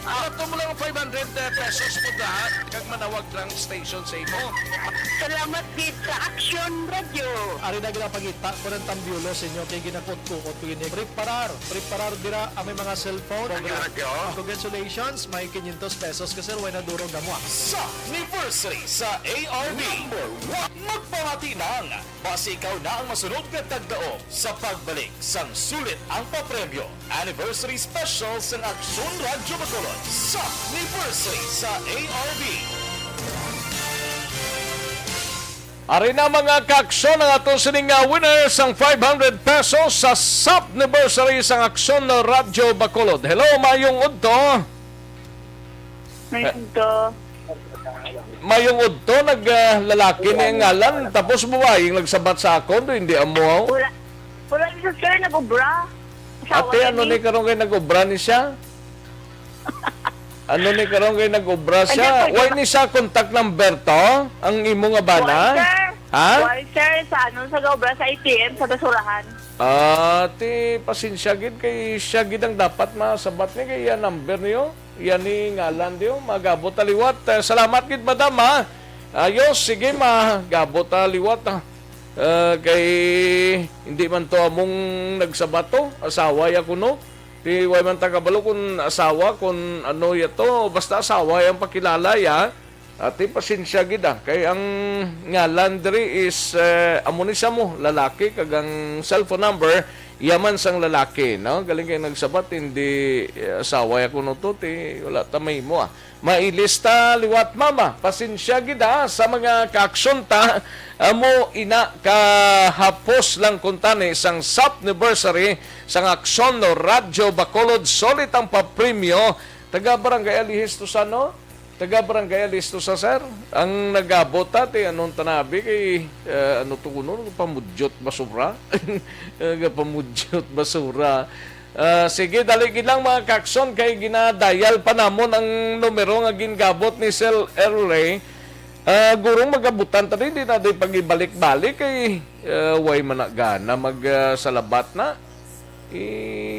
Ato mo lang 500 pesos po lahat kag manawag lang station sa imo. Salamat din sa Aksyon Radio. Ari na gina pagita ko ng tambyulo sa inyo kay ginakot-kukot ko ini. Preparar dira ang may mga cellphone. Congratulations, may 500 pesos kasi way na durong gamwa. Sa anniversary sa ARB. Magpamati nang base ikaw na ang masunod na tagdao sa pagbalik sang sulit ang papremyo. Anniversary special sa Aksyon Radio Bacolod sa anniversary sa ARB. Ari na mga kaksyon ang ato sining winners ang 500 pesos sa SAP anniversary sang Aksyon na Radyo Bacolod. Hello, mayong udto. Mayong udto, naglalaki na yung ngalan, tapos buhay yung nagsabat sa akon, hindi amo. Wala niyo sir, nag-ubra. Ate, ano ni karong kayo nag-ubra ni siya? Ano ni karong kayo nag-ubra siya? Why ni siya contact number to? Ang imo nga bana? Ha? Why sir, sa sa gobra sa ATM, sa basurahan. Ate, pasensya gid kay siya gid ang dapat masabat ni kay yan number niyo. Yan ni ngalan niyo, magabot taliwat. Salamat gid madam ha. Ayos, sige magabot taliwat ha. Kay hindi man to among nagsabat to, asawa ya kuno. Di way man tagabalo kun asawa kun ano yato, basta asawa yang pakilala ya. Ati pasensya gid kay ang ngalan diri is amo ni siya mo lalaki kag ang cellphone number yaman sang lalaki, no? Galing kay nagsabat hindi asawa ya kuno to ti wala ta may mo mailista liwat mama. Pasensya gid sa mga kaaksyon ta amo ina kahapos lang kuntani sang SAP anniversary sang Aksyon no Radyo Bacolod. Solid ang papremyo. Taga Barangay Alihis to sa no? Taga Barangay Alihis to sa sir. Ang nagabot ti anong tanabi kay ano to kuno pamudyot basura. Pamudyot basura. Sige, daligid lang mga kakson kay ginadial pa namon ang numero nga gingabot ni Sel Erley. Gurong magabutan ta hindi na pag-ibalik-balik kay way managana magsalabat na.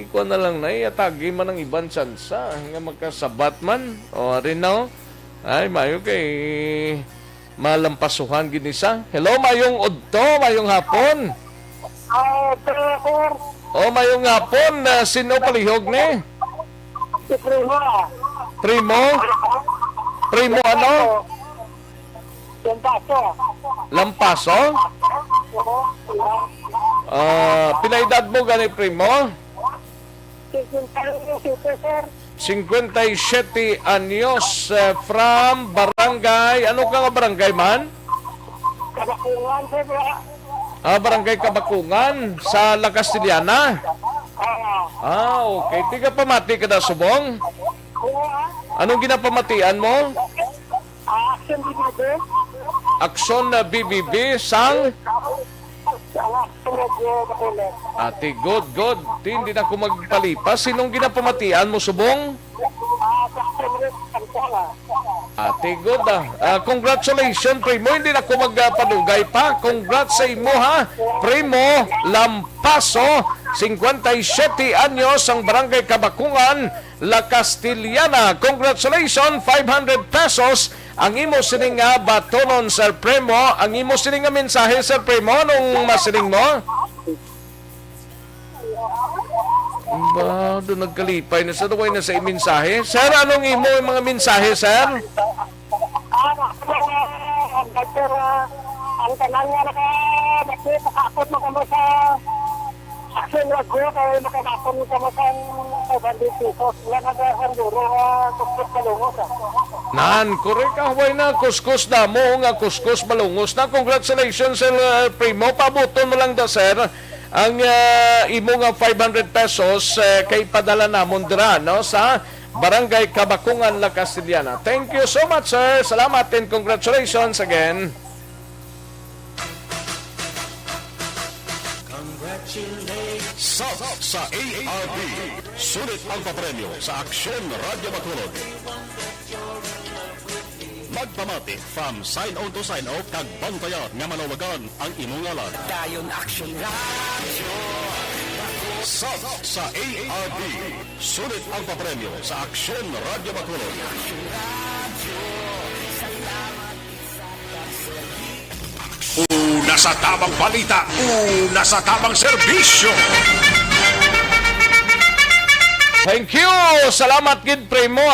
Kuha na lang na atagi man ang ibang tsansa nga magkasabat man. O rin na ay mayo kay malampasuhan ginisa. Hello, mayong udto, mayong hapon. Mayong hapon, sino palihog ni? Si Primo. Primo? Primo ano? Lampaso? Pinaedad mo gani Primo? 57 anyos from barangay. Ano ka nga barangay man? Kabakungan, sir. Barangay Kabakungan sa La Castellana. Okay. Tiga pamati ka na subong? Anong ginapamatian mo? Aksyon BBB. Aksyon na BBB sang? Ate, good. Hindi na ako magpalipas. Sinong ginapamatian mo subong? Ate, good congratulations, Primo. Hindi na ako magpanugay pa. Congrats sa imo, ha? Primo Lampaso, 57 anyos, ang Barangay Kabakungan, La Castellana. Congratulations, 500 pesos. Ang imo sining nga batonon, Sir Primo. Ang imo sining nga mensahe, Sir Primo, nung masining mo? Ba, doon nagkalipay na sa duway na sa mensahe. Sir, anong imo yung mga mensahe, sir? Ang tanan nga nakakapot mo kamo sa Aksyon lago, kaya makakapon sa masang 500 pesos. Wala na kaya duro, kuskus kalungos. Nan, korek ka, huwag na kuskus na mo, nga kuskus malungos na. Congratulations, Primo. Pabuton mo lang da, sir. Ang imo nga 500 pesos kay padala na mundra, no, sa Barangay Kabakungan, La Castellana. Thank you so much, sir. Salamat and congratulations again. South sa ARB. Sulit ang papremyo sa Aksyon Radyo Bacolod. Magpamati from sign-on to sign-off kag bantayan nga manawagan ang imong ngalan. Dayon Aksyon Radyo. South sa ARB. Sulit ang papremyo sa Aksyon Radyo Bacolod. Una sa tamang balita, una sa tamang serbisyo. Thank you. Salamat gid Primo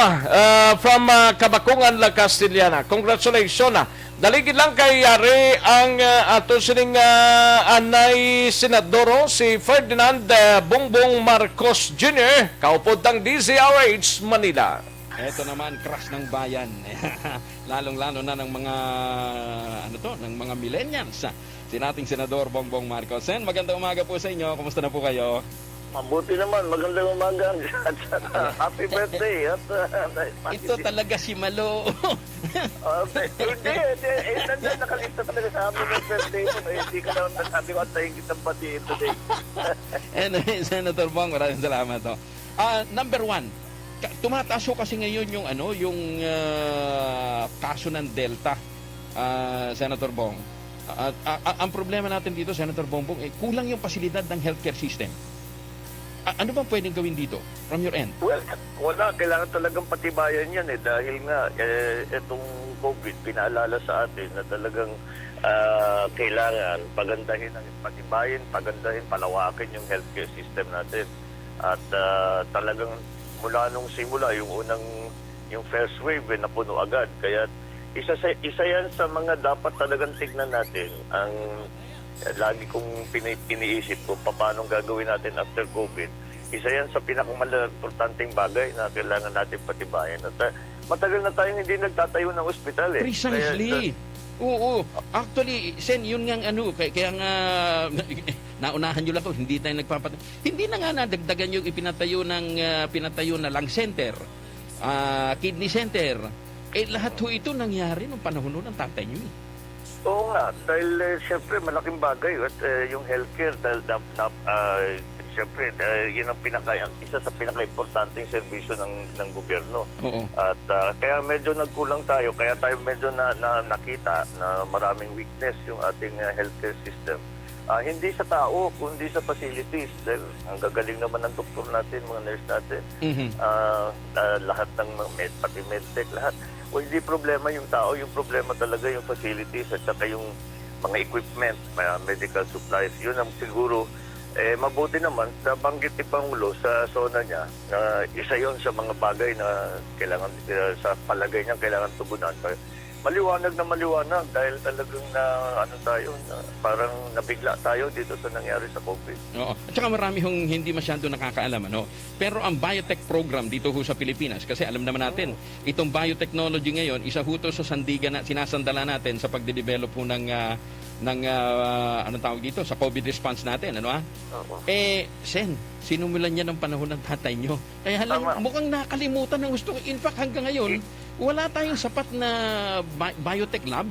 from Kabakungan, La Castellana. Congratulations. Daligid lang kay Yari ang ato sining anay senadoro si Ferdinand Bongbong Marcos Jr. kaupod tang DZRH Manila. Ito naman, crush ng bayan. Lalong-lalo na ng mga ng mga millennials. Si nating Senador Bongbong Marcos. Sen, magandang umaga po sa inyo. Kumusta na po kayo? Mabuti naman, magandang umaga. Happy birthday. Ito talaga si Malo. Hindi, nandiyan nakalista talaga sa amin ng birthday mo. Hindi ka naman nasabi ko at tayo kitang pati today. Anyway, Senator Bong, maraming salamat. Number one, tumataas ho kasi ngayon yung kaso ng Delta, Senator Bong. Ang problema natin dito, Senator Bongbong, kulang yung pasilidad ng healthcare system. Ano bang pwedeng gawin dito from your end? Well, wala. Kailangan talagang patibayan yan dahil nga itong COVID pinaalala sa atin na talagang kailangan pagandahin ang patibayin, pagandahin, palawakin yung healthcare system natin. At talagang mula nung simula, yung first wave napuno agad. Kaya isa yan sa mga dapat talagang tignan natin. Ang lagi kong iniisip ko paano gagawin natin after COVID. Isa yan sa pinakamalimportanteng bagay na kailangan natin patibayan. At matagal na tayong hindi nagtatayo ng ospital. Precisely. Oo. Actually, Sen, yun nga kaya nga naunahan nyo lang ko, hindi tayo nagpapatayo. Hindi na nga nadagdagan yung pinatayo na lung center, kidney center. Lahat ho ito nangyari nung panahon ng tatay nyo. Oo nga, dahil siyempre malaking bagay at yung healthcare dahil siyempre yun ang isa sa pinaka-importanteng serbisyo ng gobyerno. Oo. At kaya medyo nagkulang tayo, kaya tayo medyo nakita na maraming weakness yung ating healthcare system. Hindi sa tao, kundi sa facilities. Dahil ang gagaling naman ng doktor natin, mga nurse natin, lahat ng pati medtech, lahat. O hindi problema yung tao, yung problema talaga yung facilities at saka yung mga equipment, medical supplies. Yun ang siguro, mabuti naman, nabanggit ni Pangulo sa zona niya na isa yon sa mga bagay na kailangan, sa palagay niya kailangan tugunan. Maliwanag na maliwanag dahil talagang parang nabigla tayo dito sa nangyari sa COVID. Oo. At saka marami hong hindi masyado nakakaalam. Pero ang biotech program dito ho sa Pilipinas, kasi alam naman natin, itong biotechnology ngayon, isa ho to sa sandigan na sinasandala natin sa pagde-develop ho ng anong tawag dito, sa COVID response natin. Sen, sinumulan niya ng panahon ng tatay nyo. Kaya mukhang nakalimutan ng gusto. In fact, hanggang ngayon, wala tayong sapat na biotech lab.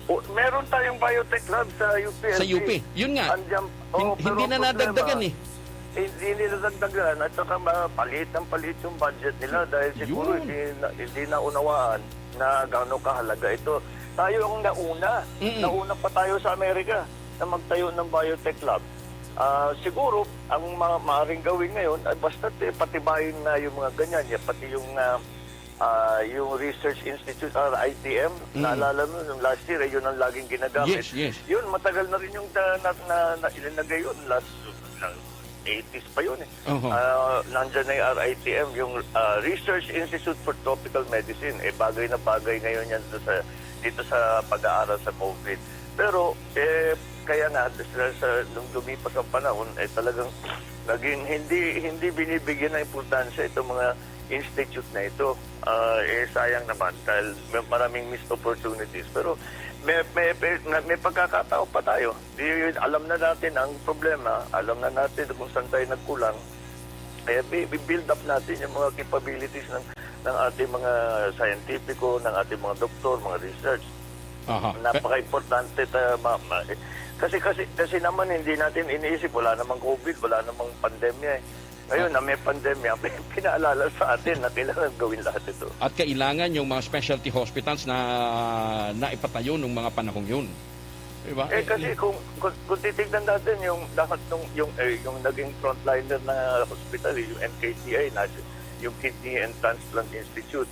Meron tayong biotech lab sa UP. Sa UP. Yun nga. Hindi na nadagdagan Hindi nila nadagdagan at saka palit yung budget nila dahil siguro hindi naunawaan na gaano kahalaga ito. Tayo ang nauna. Nauna pa tayo sa Amerika na magtayo ng biotech lab. Siguro, ang maaaring gawin ngayon, basta patibayin na yung mga ganyan, pati yung Research Institute, ITM, naalala mo, yung last year, yun ang laging ginagamit. Yes. Yun, matagal na rin yung ilinagay yun, last 80s pa yun. Nandyan na yung RITM, yung Research Institute for Tropical Medicine. Bagay na bagay ngayon yan dito sa pag-aaral sa COVID. Pero, kaya nga nung lumipas ang panahon talagang naging hindi binibigyan ng importansya itong mga institute na ito. Sayang naman dahil maraming missed opportunities. Pero may pagkakataon pa tayo. Alam na natin ang problema, alam na natin kung saan tayo nagkulang. Kaya build up natin yung mga capabilities ng ating mga scientifico, ng ating mga doktor, mga research. Napaka-importante kasi naman hindi natin iniisip, wala namang COVID, wala namang pandemya eh. Ngayon na may pandemya, may pinaalala sa atin na kailangan gawin lahat ito. At kailangan yung mga specialty hospitals na naipatayo nung mga panahong yun. Diba? Kasi kung titignan natin yung lahat yung naging frontliner na hospital, yung NKTI, yung Kidney and Transplant Institute,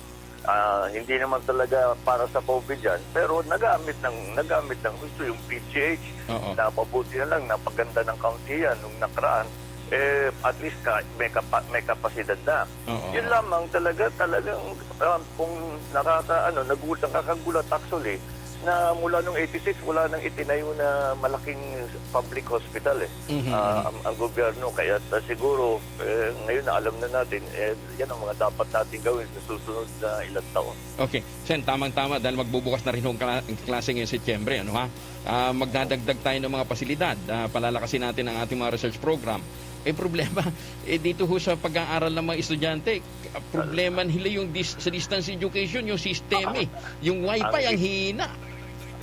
hindi naman talaga para sa COVID yan, pero nagamit ng gusto yung PCH, napabuti na lang, napaganda ng county yan nung nakaraan, at least may kapasidad na. Yun lamang talagang kung nakakagulat actually, na mula nung 86 wala nang itinayo na malaking public hospital ang gobyerno, kaya siguro ngayon na alam na natin yan ang mga dapat natin gawin sa susunod na ilang taon. Okay, Sen, tamang-tama dahil magbubukas na rin yung klase ngayong Setyembre, magdadagdag tayo ng mga pasilidad, palalakasin natin ang ating mga research program. Problema, dito sa pag-aaral ng mga estudyante, problema nila yung sa distance education, yung system yung wifi ang hina.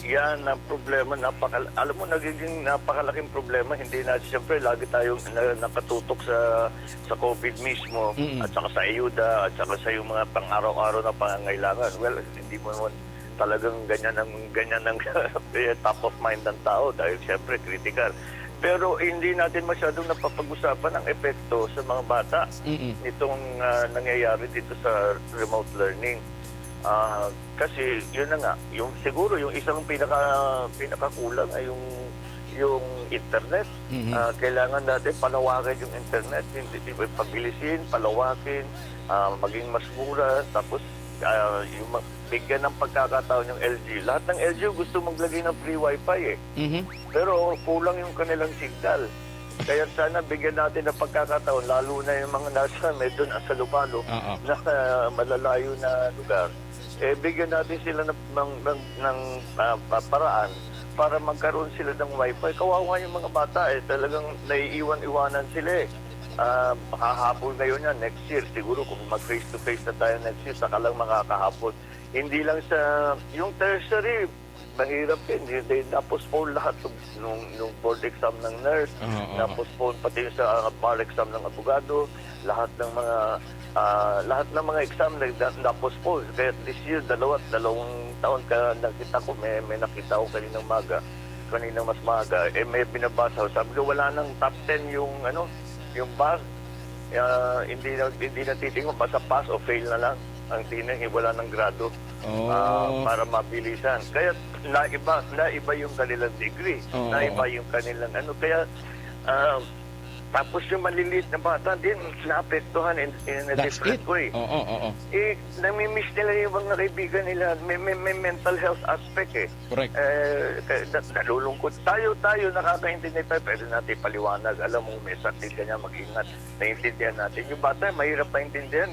Yan ang problema, alam mo, nagiging napakalaking problema. Hindi na, siyempre, lagi tayong nakatutok sa COVID mismo, at saka sa ayuda, at saka sa yung mga pang-araw-araw na pangangailangan. Well, hindi mo naman talagang ganyan ang top of mind ng tao dahil siyempre, critical. Pero hindi natin masyadong napapag-usapan ang epekto sa mga bata nitong nangyayari dito sa remote learning. Kasi yun na nga, siguro yung isang pinakakulang ay yung internet. Kailangan natin palawakin yung internet, pabilisin, palawakin, maging mas mura, tapos yung bigyan ng pagkakataon yung LG. Lahat ng LG gusto maglagay ng free wifi pero kulang yung kanilang signal. Kaya sana bigyan natin ng pagkakataon, lalo na yung mga nasa medyo nasa lupalo, nasa malalayo na lugar. Bigyan natin sila ng paraan para magkaroon sila ng wifi. Kawawa yung mga bata talagang naiiwan-iwanan sila Hahapon ngayon yan, next year siguro kung mag-face-to-face na tayo next year, saka lang makakahapon. Hindi lang sa yung tertiary, mahirap din. Na-postpone lahat nung board exam ng nurse, na-postpone pati sa bar exam ng abogado, lahat ng mga exam na-postpone. Kaya this year, dalawang taon nakita ko, may nakita ko kaninang mas maga, may binabasa ko. Sabi ko, wala nang top 10 yung pass. Hindi na titingnan, basta pass o fail na lang ang tinang, wala ng grado para mabilisan. Kaya naiba yung kanilang degree, naiba yung kanilang kaya tapos yung maliliit na bata din naapektuhan in a different way. Namimiss nila yung mga kaibigan nila, may mental health aspect Correct. Nalulungkot tayo nakakaintindi tayo, pwede natin paliwanag, alam mo may sakit ka niya, mag-ingat, naiintindihan natin. Yung bata mahirap maintindihan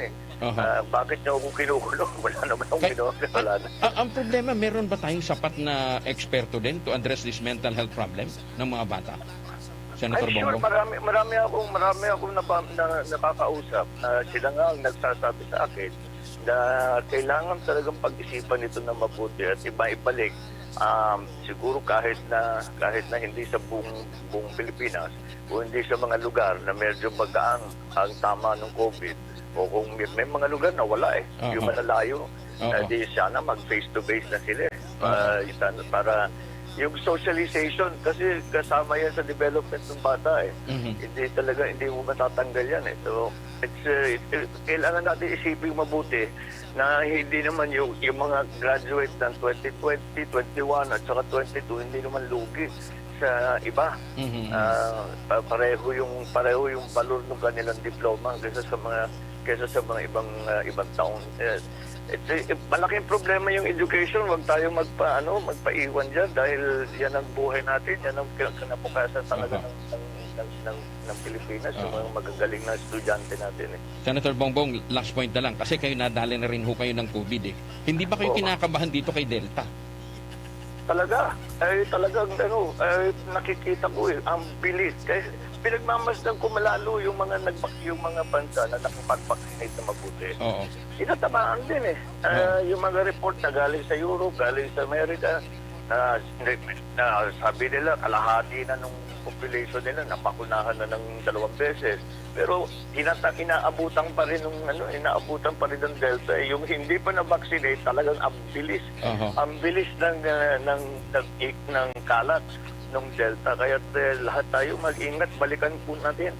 bakit niya ako kinukulong? Wala naman akong ginawa kasalanan. Ang problema, meron ba tayong sapat na eksperto din to address this mental health problem ng mga bata? Senator I'm sure marami akong nakakausap na sila nga ang nagsasabi sa akin na kailangan talagang pag-isipan ito na mabuti at ibalik. Siguro kahit na hindi sa buong Pilipinas o hindi sa mga lugar na medyo magaang ang tama ng COVID o kung may mga lugar na wala yung malalayo, di sana mag-face-to-face na sila para yung socialization, kasi kasama yan sa development ng bata hindi mo matatanggal yan So kailangan natin isipin mabuti na hindi naman yung mga graduate ng 2020, 21 at saka 22 hindi naman lugi sa iba. Pareho yung valor ng kanilang diploma kaysa sa mga ibang taon. Malaking problema yung education. Huwag tayo magpaiwan dyan dahil yan ang buhay natin, yan ang kinabukasan talaga ng Pilipinas, yung mga magagaling na estudyante natin. Senator Bongbong, last point na lang, kasi kayo nadali na rin ho kayo ng COVID eh. Hindi ba kayo kinakabahan dito kay Delta? Talaga, talagang nakikita ko ang bilis. Kasi pinagmamasdan ko malalo yung mga bansa na nakapag-vaccinate na mabuti. Oo. Tinatamaan din yung mga report na galing sa Europe, galing sa Amerika, na sabi nila kalahati na nung population nila napakunahan na ng 2 beses. Pero inaabutan pa rin ng Delta. Yung hindi pa na-vaccinate, talagang ang bilis. Ang bilis ng kalat ng Delta. Kaya lahat tayo mag-ingat, balikan po natin.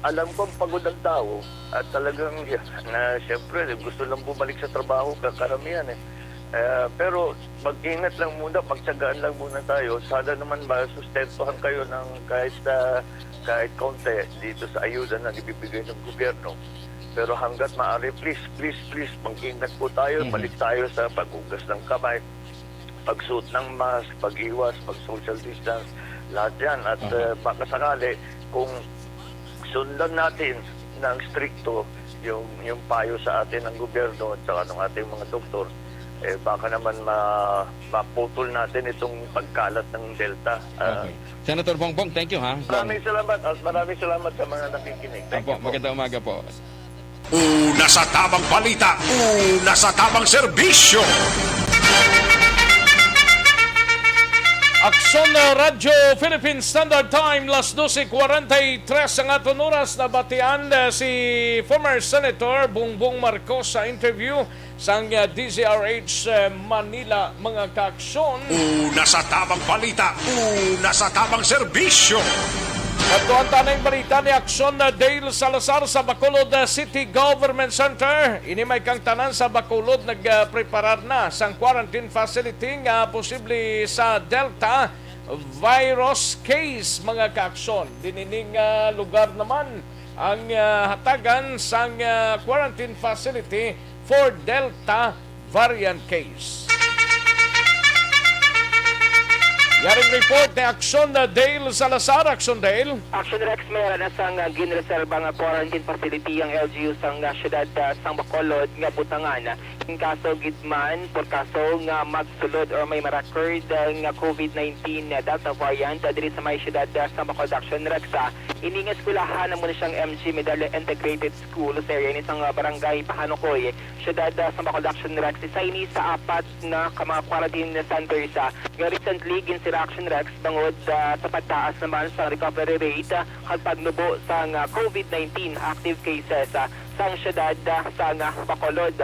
Alam ko pagod ang tao at talagang siyempre gusto lang bumalik sa trabaho karamihan pero mag-ingat lang muna, magtiyagaan lang muna tayo. Sana naman masustentuhan kayo ng kahit kaunti dito sa ayuda na ibibigay ng gobyerno. Pero hanggat maaari, please, mag-ingat po tayo. Balik tayo sa paghugas ng kamay, pagsuot ng mask, pag-iwas, pag-social distance, lahat yan. At baka sakali, kung sundan natin ng stricto yung payo sa atin ng gobyerno at saka ng ating mga doktor, baka naman maputol natin itong pagkalat ng Delta. Okay. Senator Bongbong, thank you ha. Maraming salamat at maraming salamat sa mga nakikinig. Thank you po. Magandang umaga po. Una sa tamang balita, una sa tamang serbisyo. Aksyon Radyo Philippine Standard Time, las 12:43 ang aton oras na batian si former Senator Bongbong Marcos sa interview sang DZRH Manila, mga kaaksyon. Una sa tamang balita, una sa tamang serbisyo. At doon tanay balita ni Aksyon Dale Salazar sa Bacolod City Government Center. Ini may kang tanan sa Bacolod nagpreparar na sang quarantine facility nga posible sa Delta virus case, mga kaaksyon. Dinining lugar naman ang hatagan sang quarantine facility for Delta variant case. Yaring report ni Aksyon Dale Salazar. Aksyon Dale. Aksyon Rex, mayroon na sang ginreserba nga quarantine facility ang LGU sang syudad sang Bacolod nga butangan. In kaso gitman, por kaso nga magsulod or may ma-record nga COVID-19 Delta variant diri sa may syudad sang Bacolod. Aksyon Rex, ini nga eskwelahan na muna siyang MC Medalla Integrated School sa area ni sang barangay Pahanukoy, syudad sang Bacolod. Aksyon Rex, isa ini sa 4 na mga quarantine centers nga recently Action Rex bangod sa pagtaas naman sa recovery rate at pagnubo sa COVID-19 active cases sa syudad sa Bacolod.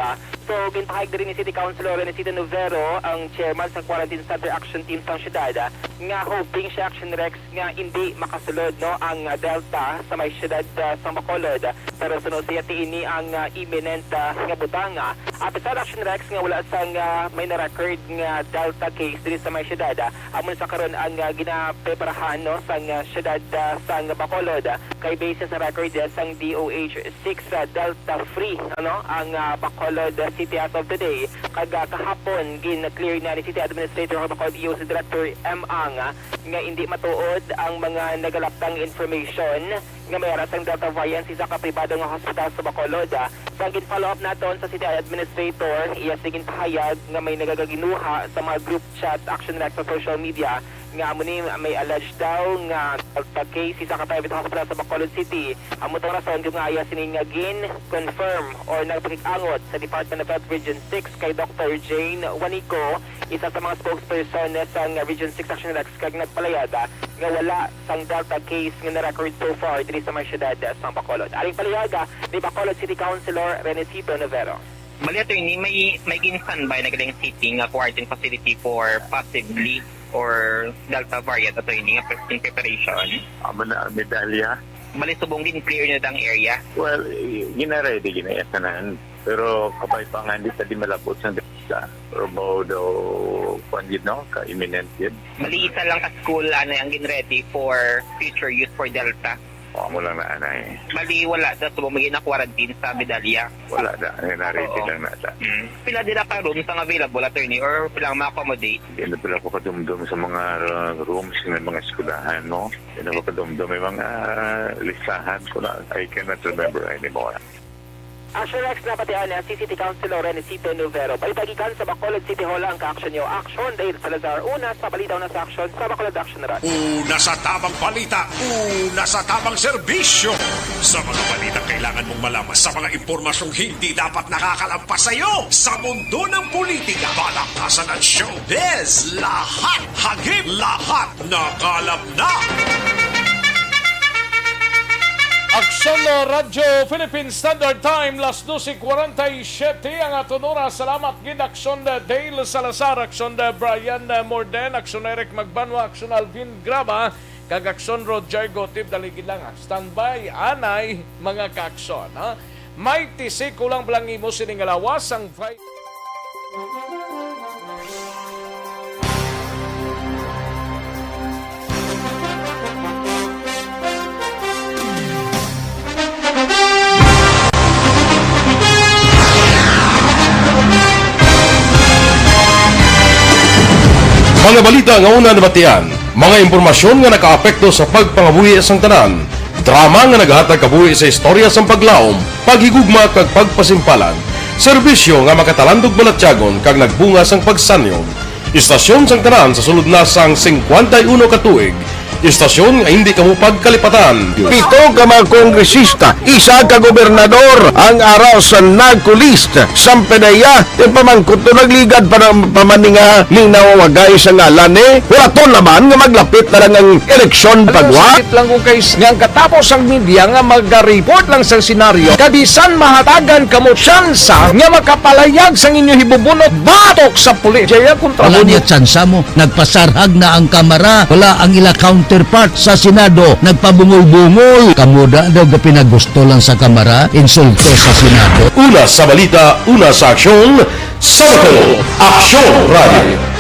So, ginpahayag din ni City Councilor Renesita Novero, ang chairman sa Quarantine Center Action Team sa syudad, nga hoping siya Action Rex nga hindi makasulod ang Delta sa may syudad sa Bacolod. Pero sunod siya ini ang imminent nga butang. At sa Action Rex nga wala sang may na-record nga Delta case din sa may syudad. Amon sa karon ang ginapreparahan sa syudad sa Bacolod kay basis sa record sang DOH 6 Delta free ang Bacolod City as of today. Kahapon gin-clear na ni City Administrator of Bacolod EOC Director M. Ang nga hindi matuod ang mga nagalaptang information nga mayroon sang Delta variant sa kapribado nga hospital sa Bacolod. Sa gin-follow up naton sa City Administrator, iya sigin pahayag nga may nagagaginuha sa mga group chat Action Rex sa social media nga amo ni may alleged daw nga pag-case sa private hospital sa Bacolod City. Amo tong rason kung nga iya sining confirm or nagpakig-angot sa Department of Health Region 6 kay Dr. Jane Wanico, isa sa mga spokesperson sa Region 6 Action Rex kag nagpalayad nga wala sang Delta case nga na-record so far diri sa mga syudad sa Bacolod. Aring palayaga ni Bacolod City Councilor Renesito Novero. Balita ni may gin-standby na galing city nga quarantine facility for possibly or Delta variant ato ini nga in preparation. Medalya. Bali subong din clear na dang area. Well, gina-ready ginayasanan. Pero kapay pa nga hindi sa di malabot sa Delta. Pero do pandit no ka imminent yun. Bali isa lang ka school ano ang gin-ready for future use for Delta. mo lang na anay. Bali, wala na tumumigay na quarantine sa medalya. Wala na, narito lang nata. Pila din ka rooms ang available, attorney, or pilang ma-accommodate? Hindi na pala ko kadumdum sa mga rooms ng mga eskwelahan, no? Hindi na ko kadumdum. May mga listahan ko na I cannot remember anymore. Action Rex na pati alias CCT Councilor Renesito Novero. Balitagikan sa Bacolod City Hall ang ka-action nyo. Action Dale Salazar. Una sa balita, una sa action sa Bacolod Action Run. Una sa tamang balita, una sa tamang serbisyo. Sa mga balita kailangan mong malaman sa mga impormasyong hindi dapat nakakalampas sa iyo. Sa mundo ng politika, balakasan at showbiz, lahat hagip, lahat nakalap na. Aksyon Radyo Philippine Standard Time, las 12:47 ang aton oras. Salamat gid Aksyon Dale Salazar, Aksyon Brian Morden, Aksyon Eric Magbanwa, Aksyon Alvin Graba, kag Aksyon Roger Gotib. Daligid lang standby anay mga ka-aksyon. May tisik kulang blangi mo sining alawas ang fight. Mga balita nga una nabatian, mga impormasyon nga nakaapekto sa pagpangabuhi sang tanan, drama nga naghatag kabuhi sa istorya sang paglaom, paghigugma kag pagpasimpalan, serbisyo nga makatalandog balatyagon kag nagbunga sang pagsanyog, istasyon sang tanan sa sulod na sang 51 ka tuig, istasyon nga hindi kamo pagkalipatan. 7 ka mga kongresista, 1 ka gobernador ang araw sa nagkulist sa pedaya yung pamangkot to nagligad para pamaninga ning nawawagay sa ngalan wala to naman nga maglapit na lang ang eleksyon pagwa. Sakit lang kung kayo nga katapos ang media nga mag-report lang sa senaryo kabisan mahatagan kamo tsansa nga makapalayag sa inyo hibubunot batok sa pulis. Jaya kontra wala niya tsansa mo, nagpasarhag na ang kamera, wala ang ila counterpart sa Senado, nagpabungol-bungol. Kamuda daw ga pinagusto lang sa kamera, insulto sa Senado. Una sa balita, una sa aksyon, sa Bacolod Aksyon Radio.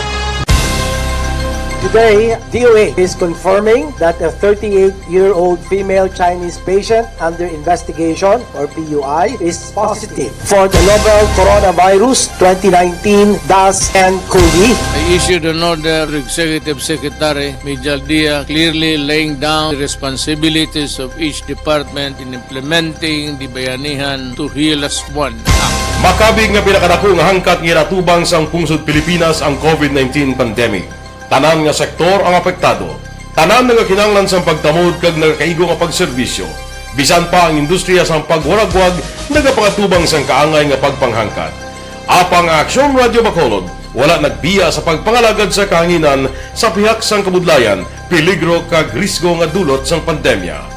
Today, DOA is confirming that a 38-year-old female Chinese patient under investigation, or PUI, is positive for the novel coronavirus 2019-10-CoV. I issued an order to Executive Secretary Major Dia clearly laying down the responsibilities of each department in implementing the Bayanihan to Heal as One Act. Makabig nga pinakadako nga hangkat nga natubang sang pungsod Pilipinas ang COVID-19 pandemic. Tanan nga sektor ang apektado. Tanan nga kinahanglan sa pagtamod kag nagakaigo nga pagserbisyo. Bisan pa ang industriya sa pagwaragwag nagapangatubang sang kaangay nga pagpanghangkat. Apang Aksyon Radio Bacolod wala nagbiya sa pagpangalagad sa kahanginan sa pihak sang kabudlayan, peligro kag risgo nga dulot sang pandemya.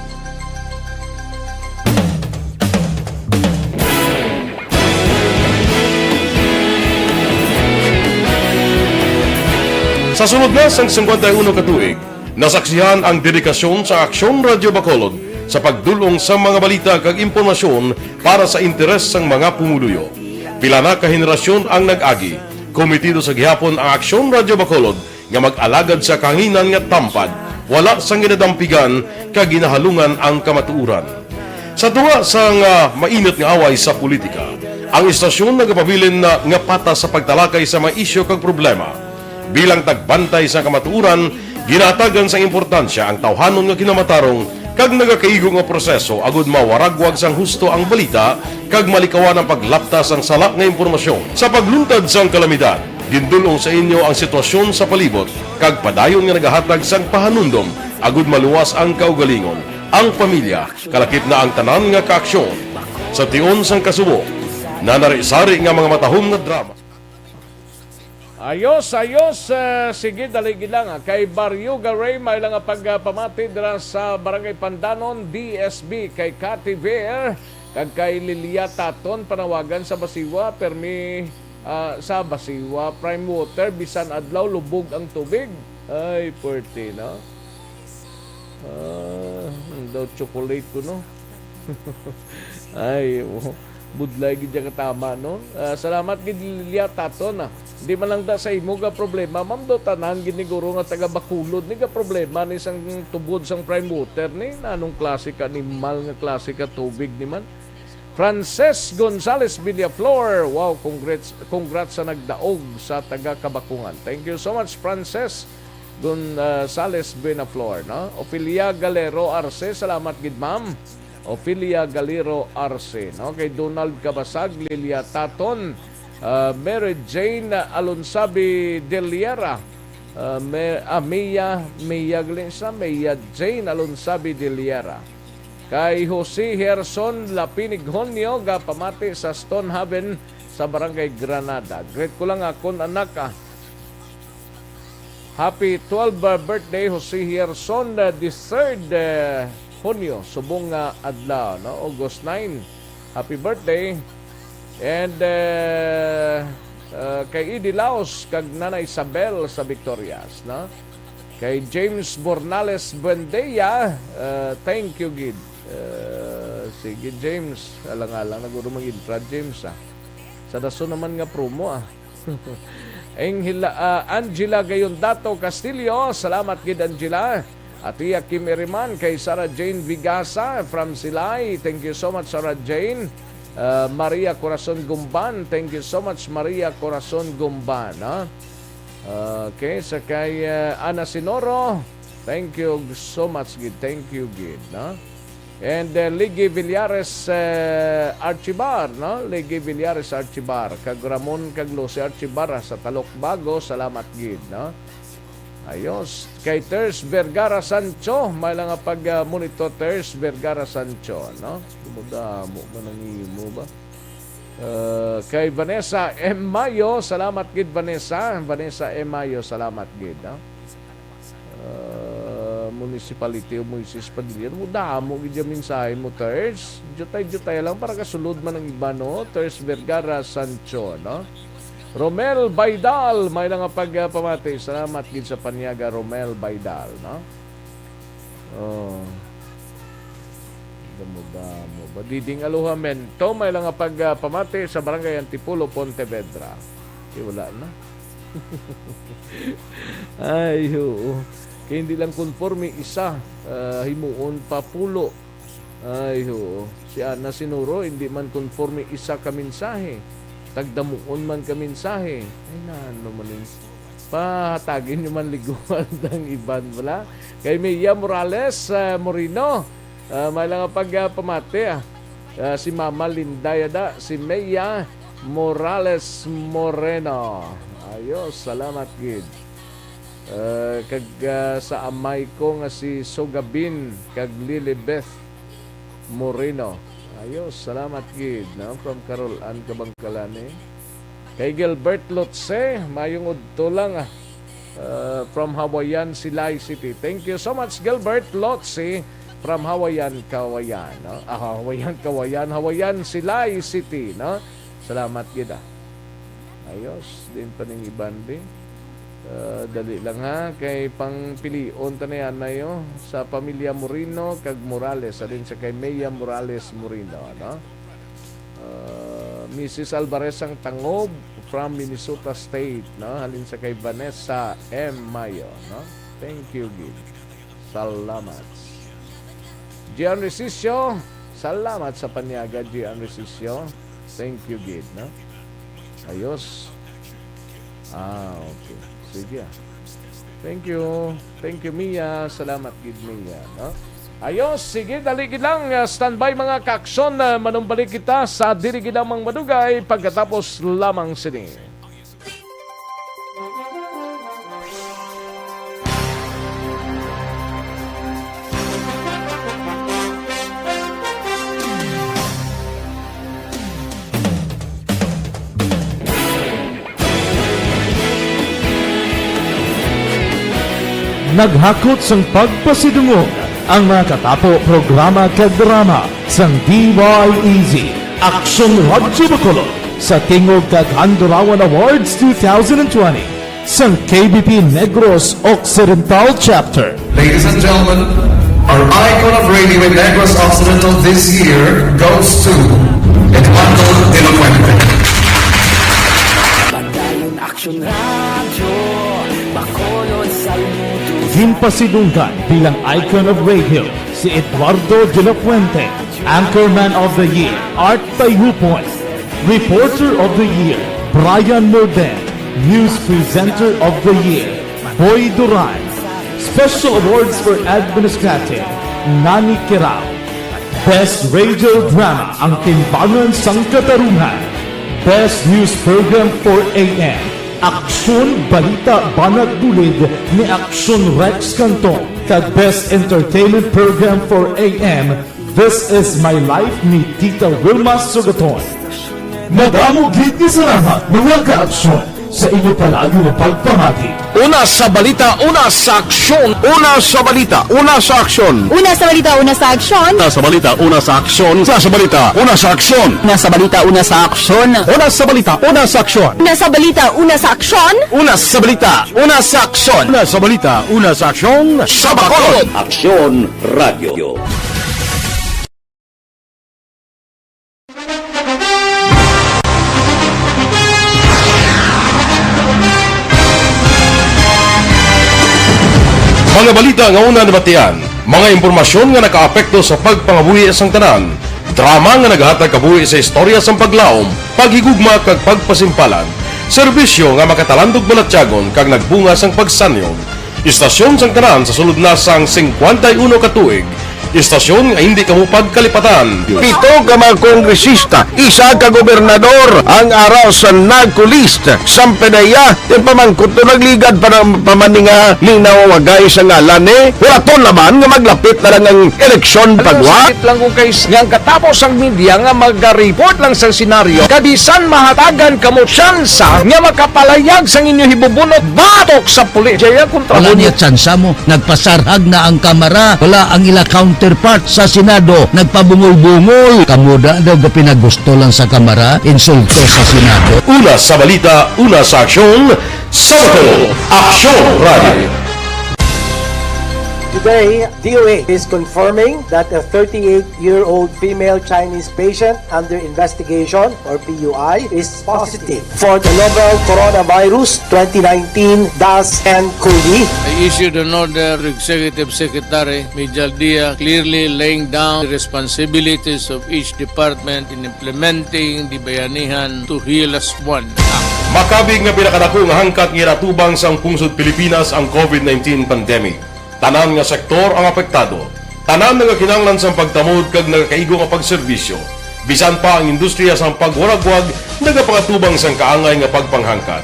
Sa sunod na sang 51 ka tuig, nasaksihan ang dedikasyon sa Aksyon Radio Bacolod sa pagdulong sa mga balita kag impormasyon para sa interes sang mga pumuluyo. Pila na ka henerasyon ang nag-agi, komitido sa gihapon ang Aksyon Radio Bacolod nga mag-alagad sa kahanginan nga tampad, wala sang ginadampigan kag ginahalungan ang kamatuuran. Sa tunga sang mainit nga away sa politika, ang istasyon nagapabilin na nga patas sa pagtalakay sa mga isyu kag problema. Bilang tagbantay sa kamatuuran, ginatagan sa importansya ang tawhanon nga kinamatarong kag nagakaigo nga proseso agud mawaragwag sang husto ang balita kag malikawan ang paglaptas ang sala nga impormasyon. Sa pagluntad sang kalamidad, gindulong sa inyo ang sitwasyon sa palibot kag padayon nga nagahatag sang pahanundom agud maluwas ang kaugalingon, ang pamilya, kalakip na ang tanan nga kaaksyon. Sa tion sang kasubo, nanari-sari nga mga matahom nga drama. Ayos, sige daligid lang. Kay Barrio Garay, may lang pagpamati dira sa Barangay Pandanon, DSB, kay Cathy Ver, kag kay Lilia Taton, panawagan sa Basiwa, permi sa Basiwa, prime water, bisan adlaw, lubog ang tubig. Ay, puwerte, no? Daw chocolate ko, no? Ay, budlay gid ka tama, no? Salamat gid Lilia Taton, Di man lang da sa imo ga problema, ma'am do tanan giniguro nga taga Bacolod ni ga problema ni sang tubod sang prime water ni nanong klase ka animal nga klase ka tubig ni man. Frances Gonzales Villaflor, wow, congrats sa nagdaog sa taga Kabakungan. Thank you so much Frances Gonzales Villaflor, no? Ofelia Galero Arce, salamat gid ma'am. Ofelia Galero Arce, no? Kay Donald Cabasag, Lilia Taton, Mary Jane Alonsabi Deliera, Mia Jane Alonsabi Deliera, kay Jose Herson Lapinigonio ga pamati sa Stonehaven sa Barangay Granada. Great ko lang akon anak Happy 12th birthday Jose Herson, the 3rd Hunyo subong adlaw, no? August 9. Happy birthday. And kay Idi Laos kag Nana Isabel sa Victorias, no? Kay James Bornales Buendia, thank you gid. Sige James, alang-alang naguro mag-intra James sa daso naman nga promo Angela Gayondato Castillo, salamat gid Angela. Atiya Kim Eriman, kay Sarah Jane Vigasa from Silay, thank you so much Sarah Jane. Maria Corazon Gumban, thank you so much Maria Corazon Gumban, no? Okay, sa kay Ana Sinoro, thank you so much gid, thank you gid, no? And Ligi Villares Archibar, no? Ligi Villares Archibar, kag Ramon kag Lucy Archibar sa Talokbago, salamat gid, no? Ayos. Kay Ters Vergara Sancho, may lang pag-monitor Ters Vergara Sancho, no? Dumudamo ba nang imo ba? Kay Vanessa M. Mayo, salamat gid Vanessa. Vanessa M. Mayo, salamat gid, no? Municipality o Moises Padilla, dumudamo gid yung mensahe mo, Ters. Jutay-jutay lang para kasulod man ng iba, no? Ters Vergara Sancho, no? Romel Baydal, may lang pagpamati. Salamat gid sa panyaga Romel Baydal, no? Oh. Damo ba diding aluhamento, may lang pagpamati sa Barangay Antipulo, Pontevedra. Wala na. Ay, oo. Kaya hindi lang konforme isa, himuon pa pulo. Ay, oo. Si Ana Sinuro, hindi man konforme isa ka mensahe. Tagdamuon man ka mensahe. Ay na, ano man yun. Pahatagin nyo man liguan ng iban, wala. Kay Mia Morales Moreno, may lang pagpamati. Si Mama Lindayada, si Mia Morales Moreno. Ayos, salamat gid. Kag sa amay ko nga si Sogabin, kag Lilibeth Moreno. Ayos, salamat gid, no? From Carol Ann Kabangkalani. Kay Gilbert Lotse, mayong udto lang from Hawaiian, Silay City. Thank you so much Gilbert Lotse from Hawaiian, Kawayan, no? Hawaiian, Silay City, no? Salamat gid. Ayos, din pa ning iban din. Dali lang ha, kay pangpilion tanayan na yo sa pamilya Moreno kag Morales, alin sa kay Mia Morales Moreno, no? Mrs. Alvarez ang Tangob from Minnesota State, no? Halin sa kay Vanessa M. Mayo, no? Thank you gid. Salamat. Gian Resisio, salamat sa panyaga Gian Resisio. Thank you gid, no? Ayos. Okay. Sige. Thank you. Thank you, Mia. Salamat, gid Mia, no? Ayos, sige, daligid lang. Standby mga kaaksyon. Manumbalik kita sa dirigid lamang madugay pagkatapos lamang sini. Naghakot sang pagpasidungog ang mga katapo programa kag drama sang DYEZ Aksyon Radyo Bacolod sa tingog kag Handurawan Awards 2020 sang KBP Negros Occidental Chapter. Ladies and gentlemen, our icon of radio in Negros Occidental this year goes to Eduardo de la Fuente. Padayon aksyon Maging pasidunggan bilang icon of radio si Eduardo de la Fuente, Anchorman of the Year, Art Tayupoy, Reporter of the Year, Brian Morden, News Presenter of the Year, Boy Duran. Special Awards for Administrative, Nani Kirao. Best Radio Drama, ang Timbangan sang Katarungan. Best News Program for AM, Aksyon Balita Banat Bulig ni Aksyon Rex Cantong. Kag Best Entertainment Program for AM, This Is My Life ni Tita Wilma Sugaton. Madamo gid ni salamat mga ka-aksyon sa inyo palagi ng pagpamati. Una sa balita, una sa aksyon. Una sa balita, una sa aksyon. Una sa balita, una sa aksyon. Una sa balita, una sa aksyon. Una sa balita, una sa aksyon. Una sa balita, una sa aksyon. Una sa balita, una sa aksyon. Una sa balita, una sa aksyon. Una sa balita, una sa aksyon. Una sa balita, una sa aksyon. Sa Bacolod. Aksyon Radio. Mga balita nga una nabatian, mga impormasyon nga nakaapekto sa pagpangabuhi sang tanan, drama nga naghatag kabuhi sa istorya sang paglaom, paghigugma kag pagpasimpalan, serbisyo nga makatalandog balatyagon kag nagbunga sang pagsanyog, istasyon sang tanan sa sulod na sang 51 katuig, istasyon nga hindi kamupag kalipatan. Pito ka mga kongresista, isa ka gobernador, ang araw sa nagkulist, sampedaya, yung pamangkot to nagligad para pamaninga linaw wagay sa ngalan wala to naman nga maglapit na lang ang eleksyon pagwa. Sakit lang kung kays nga katapos ang media nga mag-report lang sa senaryo, kabisan mahatagan kamo tsansa nga makapalayag sa inyo hibubunot batok sa pulis. Wala niya tsansa mo, nagpasarhag na ang kamera, wala ang ila counterpart sa Senado, nagpabungol-bungol. Kamuda daw ga pinagusto lang sa kamera, insulto sa Senado. Una sa balita, una sa aksyon, sa Bacolod, Aksyon Radio. Today, DOA is confirming that a 38-year-old female Chinese patient under investigation, or PUI, is positive for the novel coronavirus 2019-10-CoV. I issued an order to Executive Secretary Major Dia clearly laying down the responsibilities of each department in implementing the bayanihan to heal as one. Makabig nga pinakadako nga hangkat nga iratubang sang pungsod Pilipinas ang COVID-19 pandemic. Tanan nga sektor ang apektado. Tanan nga kinahanglan sang pagtamod kag nagakaigo nga pagserbisyo. Bisan pa ang industriya sang pagwaragwag nagapangatubang sang kaangay nga pagpanghangkat.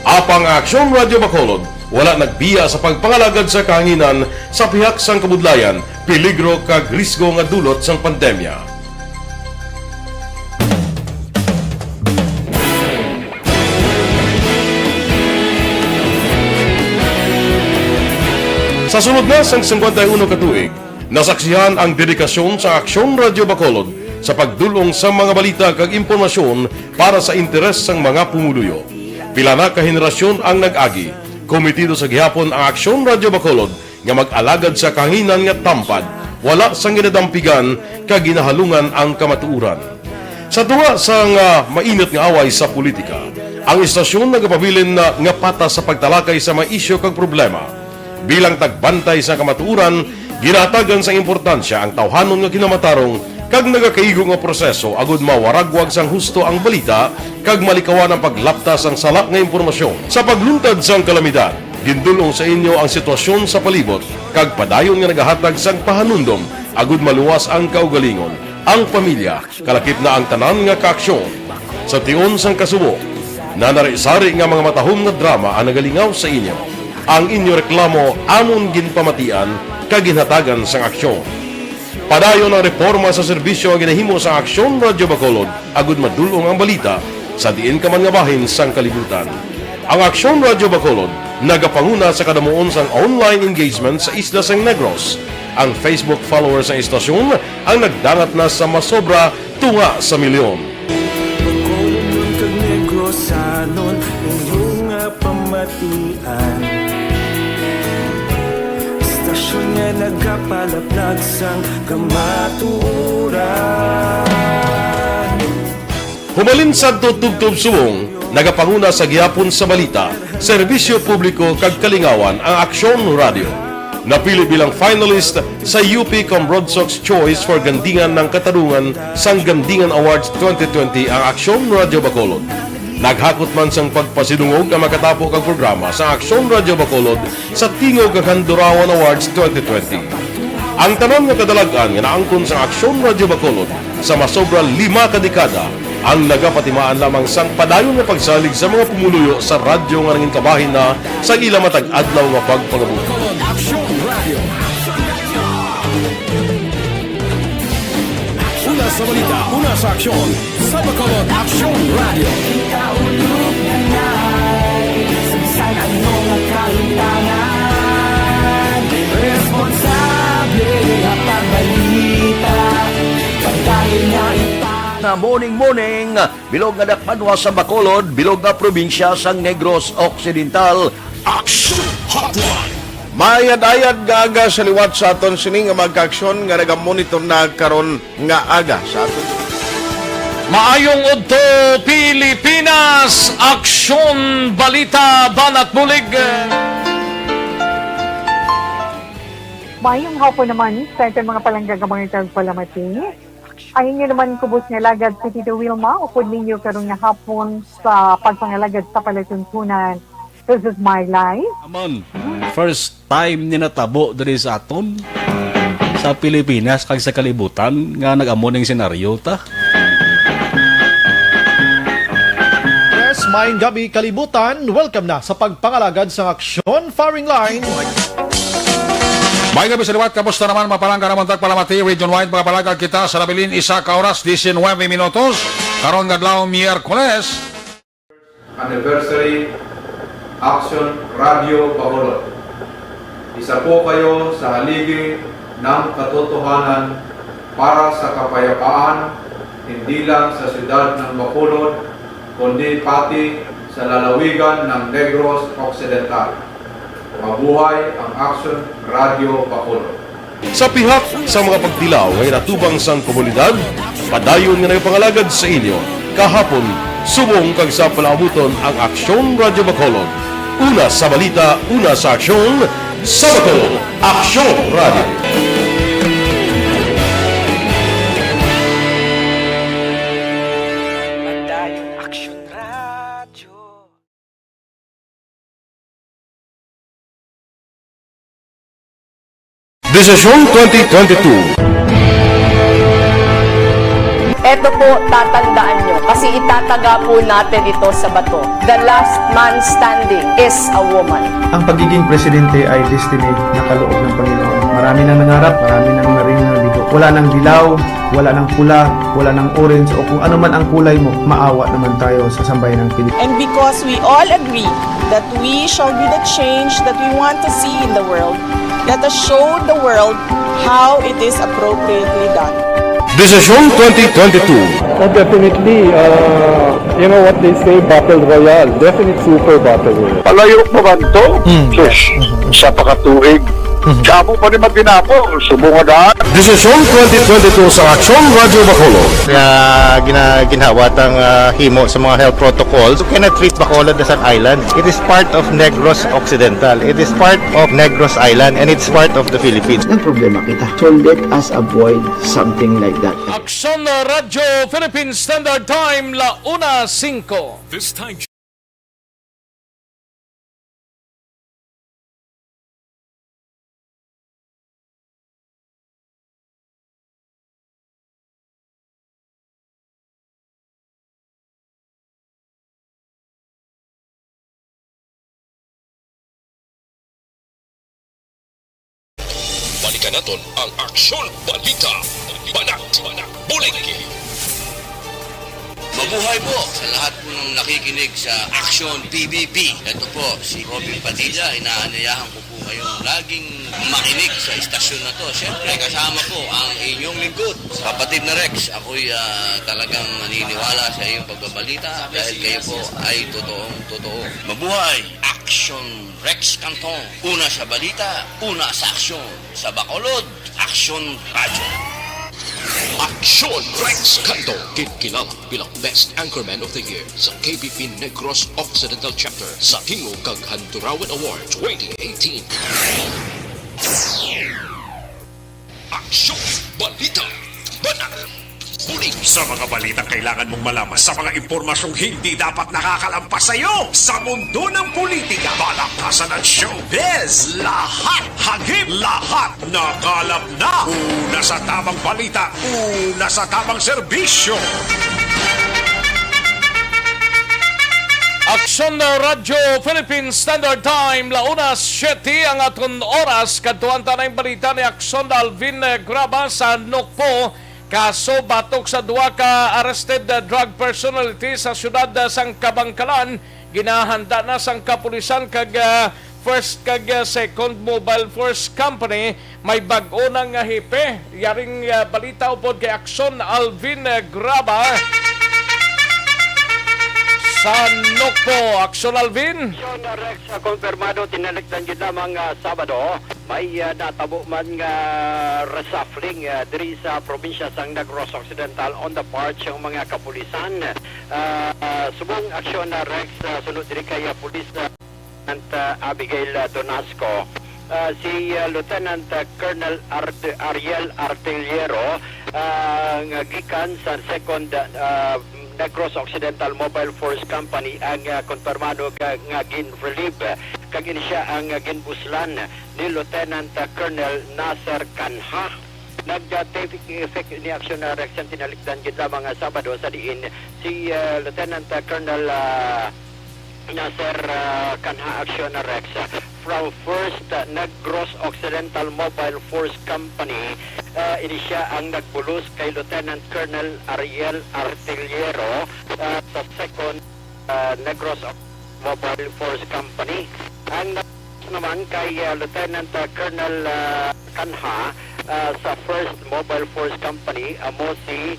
Apang Aksyon Radio Bacolod wala nagbiya sa pagpangalagad sa kahanginan sa pihak sang kabudlayan, peligro kag risgo nga dulot sang pandemya. Sa sunod na sang 51 katuig, nasaksihan ang dedikasyon sa Aksyon Radio Bacolod sa pagdulong sa mga balita kag impormasyon para sa interes sang mga pumuluyo. Pila na ka henerasyon ang nag-agi, komitido sa gihapon ang Aksyon Radio Bacolod nga mag-alagad sa kahanginan nga tampad, wala sang ginadampigan kag ginahalungan ang kamatuuran. Sa tuwa sang mainit nga away sa politika, ang istasyon nagapabilin na nga patas sa pagtalakay sa mga isyu kag problema. Bilang tagbantay sa kamatuuran, ginatagan sa importansya ang tawhanon nga kinamatarong kag nagakaigo nga proseso agud mawaragwag sang husto ang balita kag malikawan ang paglapta sang sala nga impormasyon. Sa pagluntad sang kalamidad, gindulong sa inyo ang sitwasyon sa palibot kag padayon nga nagahatag sang pahanundom agud maluwas ang kaugalingon, ang pamilya, kalakip na ang tanan nga kaaksyon. Sa tion sang kasubo, nanari-sari nga mga matahom nga drama ang nagalingaw sa inyo. Ang inyo reklamo amon ginpamatian kaginhatagan sang aksyon. Padayon ang reforma sa serbisyo ang ginahimo sa Aksyon Radio Bacolod agud madulong ang balita sa diin ka man nga bahin sang kalibutan. Ang Aksyon Radio Bacolod nagapanguna sa kadamuon sang online engagement sa isla sang Negros. Ang Facebook followers sa istasyon ang nagdangat na sa masobra tunga sa milyon. Bacolod kag Negros anon inyong pamatian. Istasyon nga nagapalaplag sang kamaturan. Humalin sa tutubtub subong, nagapanguna sa gihapon sa balita, serbisyo publiko kag kalingawan ang Aksyon Radio. Napili bilang finalist sa UP Broadsox Choice for Gandingan ng Katarungan sang Gandingan Awards 2020 ang Aksyon Radio Bacolod. Naghakot man sang pagpasidungog ang makatapo kang programa sa Aksyon Radio Bacolod sa Tingog kag Handurawan Awards 2020. Ang tanan nga kadalagan nga naangkon sa Aksyon Radio Bacolod sa masobra 5 kadekada ang nagapatimaan lamang sang padayon nga pagsalig sa mga pumuluyo sa radyo nga nangin kabahin na sa ila matag adlaw nga pagpangabuhi. Aksyon Radio. Una sa balita, una sa aksyon. Sa Bacolod, Aksyon Radio. Ikaulog na na'y Saan ang mga kahintangan Responsable at pagbalita Pagdahil na na morning, bilog nga dakpanwa sa Bacolod, bilog nga probinsya sang Negros Occidental. Aksyon Hotline. Mayad-ayad nga aga sa liwat sa aton sining nga magka-aksyon nga nagamonitor na karon nga aga sa aton. Maayong udto Pilipinas, Aksyon Balita Banat Bulig. Maayong hapon naman sa ating mga palanggagamang palamati. Ayun nyo naman kubos nga lagad si Tito Wilma, upod ninyo karong nga hapon sa pagpangalagad sa palatuntunan. This is my life. Amon, first time ni natabo diri sa aton sa Pilipinas kag sa kalibutan nga nag-amo ning senaryo ta. Yes, maayong gabi kalibutan. Welcome na sa pagpangalagad sa Aksyon Firing Line. May gabi sa liwat, kamusta naman mapalangga naman tagpalamati, region-wide mga palagag kita sa labilin isa ka oras, 19 minutos, karon gadlaw Miyerkules. Anniversary Aksyon Radio Bacolod. Isa po kayo sa haligi ng katotohanan para sa kapayapaan, hindi lang sa siyudad ng Bacolod, kundi pati sa lalawigan ng Negros Occidental. Mabuhay ang Aksyon Radio Bacolod. Sa pihak sa mga pagtilaw ngay natubang sang komunidad, padayon nga nagpangalagad sa inyo. Kahapon, subong kag sa palabuton ang Aksyon Radio Bacolod. Una sa balita, una sa aksyon, sa Bacolod, Aksyon Radio. Desisyon 2022. Ito po, tatandaan nyo, kasi itataga po natin ito sa bato. The last man standing is a woman. Ang pagiging presidente ay destiny na kaloob ng Panginoon. Marami nang nangarap, marami nang narinig. Wala nang dilaw, wala nang pula, wala nang orange, o kung ano man ang kulay mo, maawa naman tayo sa sambayan ng Pilipinas. And because we all agree that we shall be the change that we want to see in the world, let us show the world how it is appropriately done. Desisyon 2022. Definitely, you know what they say, Battle Royale. Definitely super Battle Royale. Palayok mo ba ito? Sus, sa pakatuig. Kamo pa rin magdinapo, subungadaan. Desisyon 2022 sa Aksyon Radio Bacolod. Kaya ginawat ang himo sa mga health protocols. You cannot treat Bacolod as an island. It is part of Negros Occidental. It is part of Negros Island and it's part of the Philippines. Ang problema kita. So let us avoid something like that. Aksyon Radio Philippine Standard Time, la 1:05. This time balikan natin ang Aksyon Balita. Banat, Bulig. Mabuhay po sa lahat po ng nakikinig sa Aksyon PBB. Ito po, si Robin Padilla. Inaanayahan ko po kayong laging makinig sa istasyon na to. Siyempre, kasama po ang inyong lingkod. Kapatid na Rex, ako'y talagang naniniwala sa iyong pagbabalita dahil kayo po ay totoong-totoo. Mabuhay! Aksyon Rex Cantong. Una sa balita, una sa aksyon. Sa Bacolod, Aksyon Radio. Aksyon Rex Cantong, kilala bilang Best Anchorman of the Year sa KBP Negros Occidental Chapter sa Tingog kag Handurawan Award 2018. Aksyon, balita, banat, bulig. Sa mga balitang kailangan mong malaman, sa mga impormasyong hindi dapat nakakalampas sa iyo, sa mundo ng politika, palakasan at showbiz, lahat hagip, lahat nakalap na. Una sa tamang balita, una sa tamang serbisyo. Aksyon na Radyo Philippine Standard Time, launas 7 ang aton oras, kadtuan ta na yung balita ni Aksyon Alvin Graba sa Nokpo, kaso batok sa duwa ka arrested drug personality sa syudad sang Kabangkalan, ginahanda na sang kapulisan kag first kag second mobile force company, may bag-o nang hipe, yaring balita upod kay Aksyon Alvin Graba. Sa Nokpo, Aksyon Alvin. Aksyon Rex, konfirmado, tinaligdan yun lamang Sabado. May natabo man nga reshuffling diri sa probinsya sang Negros Occidental on the part ng mga kapulisan. Subong Aksyon Rex, sunod diri kay Police Abigail Donasco. Si Lieutenant Colonel Ariel Artillero gikan sa second Negros Occidental Mobile Force Company ang konfirmado nga gin-relieve kag ini siya ang ginbuslan ni Lieutenant Colonel Nasser Kanha. Nag-take effect ni Aksyon Rex ang tinalikdan gid lamang Sabado sa diin si Lieutenant Colonel Nasser Kanha Aksyon Rex from first Negros Occidental Mobile Force Company. Ini siya ang nagbulos kay Lieutenant Colonel Ariel Artillero sa second Negros Mobile Force Company. Ang naman kay Lieutenant Colonel Kanha sa first Mobile Force Company mo si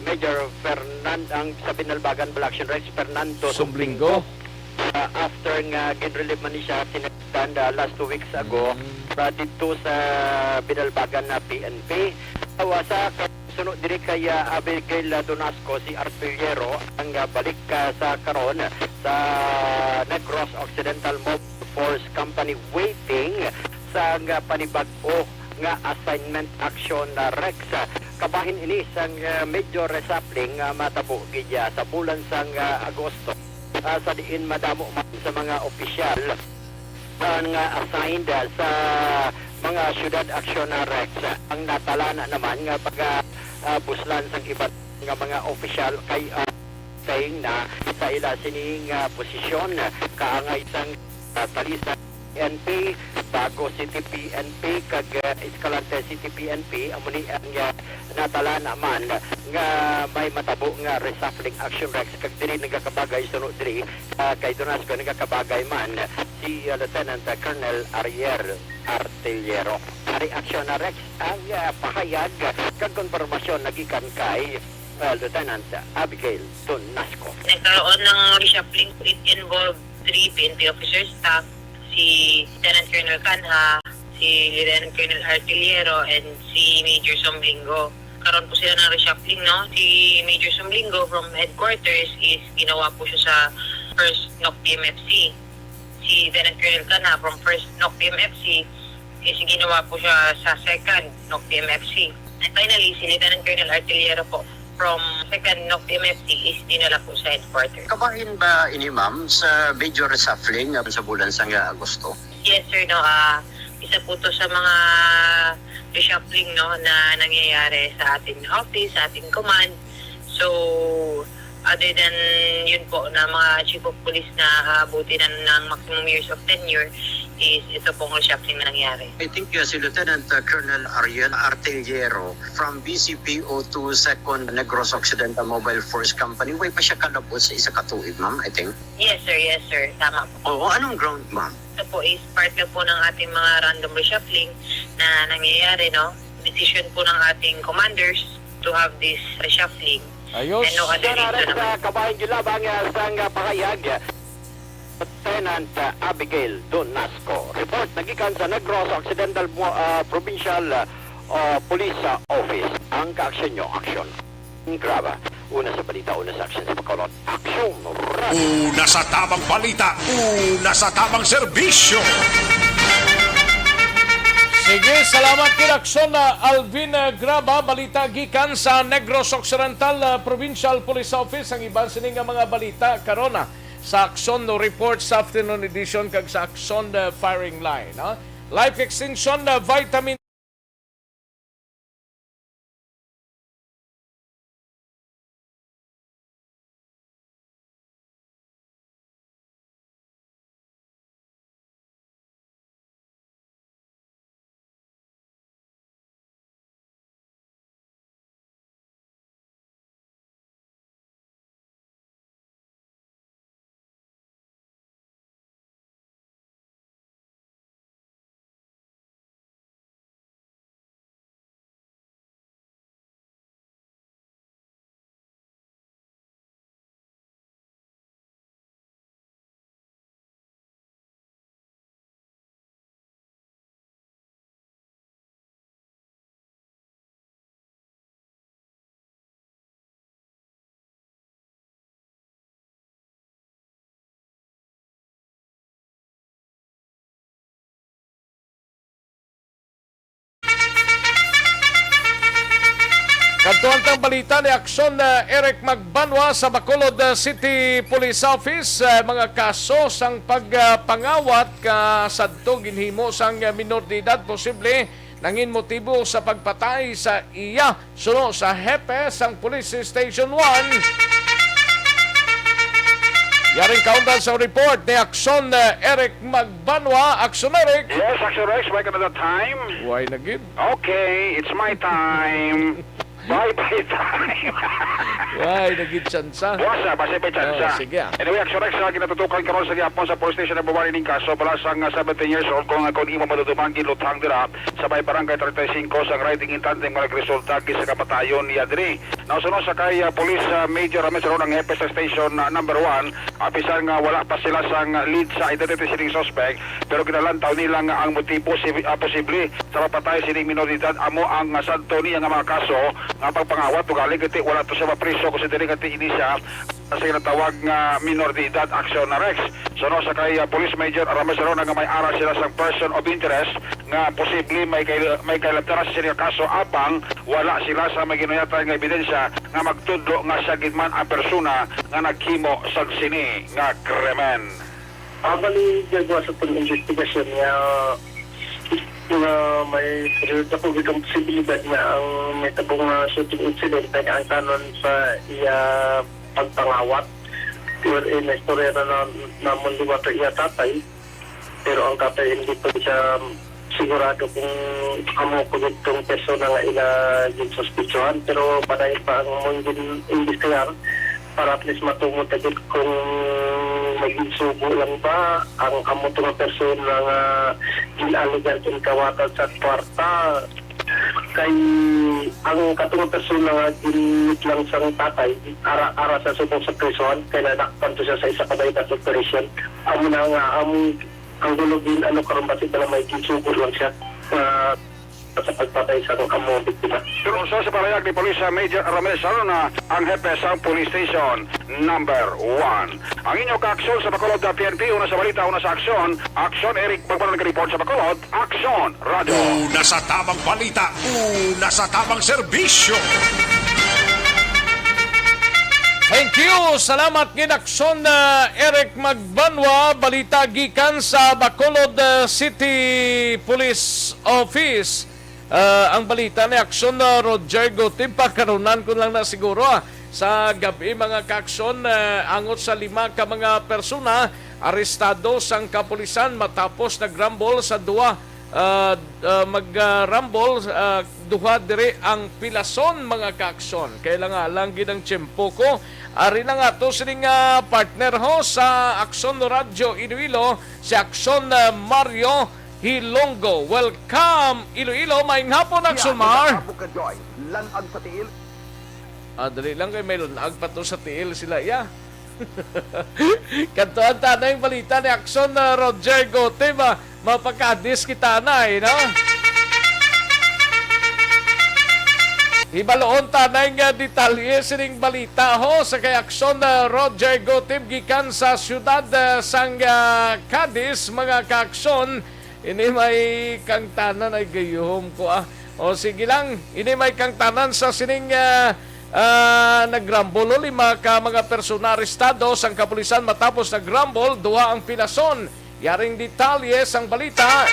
Major Fernando ang sa Binalbagan Balaction Rex Fernando Sumblingo. After nga gin-relieve man siya sinagdan last 2 weeks ago dito sa Binalbagan na PNP. Sa sunod diri kay Abigail Donasco si Artillero ang balik sa karon sa Negros Occidental Mobile Force Company waiting sa panibag-o nga assignment action Rex. Kabahin ini sang major reshuffling matabo gidya sa bulan sang Agosto. Sa diin madamo man sa mga opisyal nga assigned sa mga syudad action Rex. Ang natalana naman nga buslan sang iba't nga mga opisyal kay saying na sa ila sining posisyon kaangay sang talisan PNP, Bago City PNP, kag Escalante City PNP, amuni ang natala naman nga may matabo nga reshuffling action Rex, kag diri nagakabagay sunod diri kay Donasco nagakabagay man si Lieutenant Colonel Ariel Artillero. Ari action Rex ang pahayag kag konfirmasyon nagikan kay Lieutenant Abigail Donasco. Nagkaroon ng reshuffling, it involved 3 PNP officer staff, si Lieutenant Colonel Kanha, si Lieutenant Colonel Artillero, and si Major Sumblingo. Karoon po sila ng reshuffling, no? Si Major Sumblingo from headquarters is ginawa po siya sa first NOC PMFC. Si Lieutenant Colonel Kanha from first NOC PMFC is ginawa po siya sa second NOC PMFC. And finally, si Lieutenant Colonel Artillero po from second NOC PMFC is dinala po sa headquarters. Kabahin ba ini ma'am sa major reshuffling sa bulan sang Agosto? Yes sir, no, isa po to sa mga reshuffling, no, na nangyayari sa ating office, sa ating command. So other than yun po na mga chief of police na abuti na ng maximum years of tenure, is ito pong reshuffling na nangyari. I think si Lieutenant Colonel Ariel Artillero from BCPO to 2nd Negros Occidental Mobile Force Company, way pa siya kalabot sa isa katuig, ma'am, I think? Yes sir, tama po. Oo, anong ground, ma'am? Ito po is part na po ng ating mga random reshuffling na nangyayari, no? Decision po ng ating commanders to have this reshuffling. Ayos. And no other reason naman. Kabahin nyo labang sang pahayag Lieutenant Abigail Donasco. Report nagikan sa Negros Occidental Provincial Police Office. Ang kaaksyon nyo, aksyon. Graba. Una sa balita, una sa aksyon sa Bacolod. Aksyon! Una sa tamang balita, una sa tamang serbisyo. Sige, salamat kinaksyon na Alvin Graba, balita gikan sa Negros Occidental Provincial Police Office. Ang iban sining nga mga balita karona sa Aksyon no report sa afternoon edition kag sa Aksyon firing line. Life extension vitamin Katuantang balita ni Aksyon Eric Magbanwa sa Bacolod City Police Office. Mga kaso sang pagpangawat sadto ginhimo sang minor de edad posible nangin motibo sa pagpatay sa iya suno sa hepe sang Police Station 1. Yaring kaundan sa report ni Aksyon Eric Magbanwa. Aksyon Eric. Yes, Aksyon Rex, why another time? Why nagid? Okay, it's my time. Bye-bye time. Why nagid chansa? Wasa, basta may chansa. Sige. Anyway, Aksyon Rex, ginatutukan karon sa gihapon sa police station ng Bawari ning kaso bala sang 17 years old kung imo madudumanggi lutang dira sa may barangay 35 sang riding in tandem nga nagresulta sa kamatayon ni Adri. Nausunod sa kay police major Rames ng hepe sa station number 1, apisan nga wala pa sila sang lead sa identity sining suspect pero kinalantaw nila nga ang motibo posible sa papatay sining minoridad amo ang sadto niya nga mga kaso nga pagpangawat ugali kiti wala to sa mapriso kasi dili kati ini siya sa ginatawag nga minor de edad aksyon na Rex. So no, sa kay Police Major Rames nga may ara sila sa person of interest nga posible may kailabtara sa sining kaso apang wala sila sa may ginuyatan nga ebidensya nga magtudlo nga siya gidman ang persona nga naghimo sa sini nga krimen. Bali, gagawa sa pag-investigasyon nga may period ako gitong posibilidad nga ang may tabong shooting incident na ang tanon sa iya pagpangawat wherein na istorya na namon liwato iya tatay pero ang tatay hindi pa siya sigurado kung amo ko itong persona nga ila yung suspitsyohan pero panay pa ang mong investigar para at least matungod agad kung maging subo lang ba ang amo itong persona nga ginaligan kung kawatan sa kwarta kay ang katong persona nga ginit lang sa tatay ara sa subong sa prison kaya nadakpan to siya sa isa kabay na operation amo na nga ang dulogin karon ba sila may ginsugo lang siya sa pagpatay sa amo biktima. Pero sa palayag ni Police Major Rames na ang hepe sa Police Station number 1. Ang inyong kaaksyon sa Bacolod PNP, una sa balita, una sa aksyon. Aksyon, Eric Magbanwa nag-report sa Bacolod. Aksyon, Radio. Una sa tamang balita, una sa tamang serbisyo. Thank you. Salamat ginaksyon Eric Magbanwa, balita gikan sa Bacolod City Police Office. Ang balita ni Aksyon Roger Gotimpa karunan ko lang na siguro sa gabi mga kaaksyon angot sa 5 ka mga persona arestado sang kapulisan matapos nagrambol sa magrambol duha dire ang pilason mga kaaksyon. Kailangan lang gid ang tiyempo ko. Ari na nga to sining partner ho sa Aksyon Radio Iloilo si Aksyon Mario Hilonggo. Welcome Iloilo, maayong hapon Aksyon Mar. Lanag sa tiil. Dali lang kayo may lanag pa to sa tiil sila ya. Kantuan tanay balita ni Aksyon Roger Gote ba mapakadis kita na no? Hibaloon tanay nga detalye sining balita ho sa kay Aksyon na Roger Gotib gikan sa syudad sang Cadiz mga kaaksyon. Ini may kang tanan ay gayuhom ko O sige lang, ini may kang tanan sa sining nagrambol o 5 ka mga persona arestado sang kapulisan matapos nagrambol, 2 ang pinason. Yaring detalye sang balita.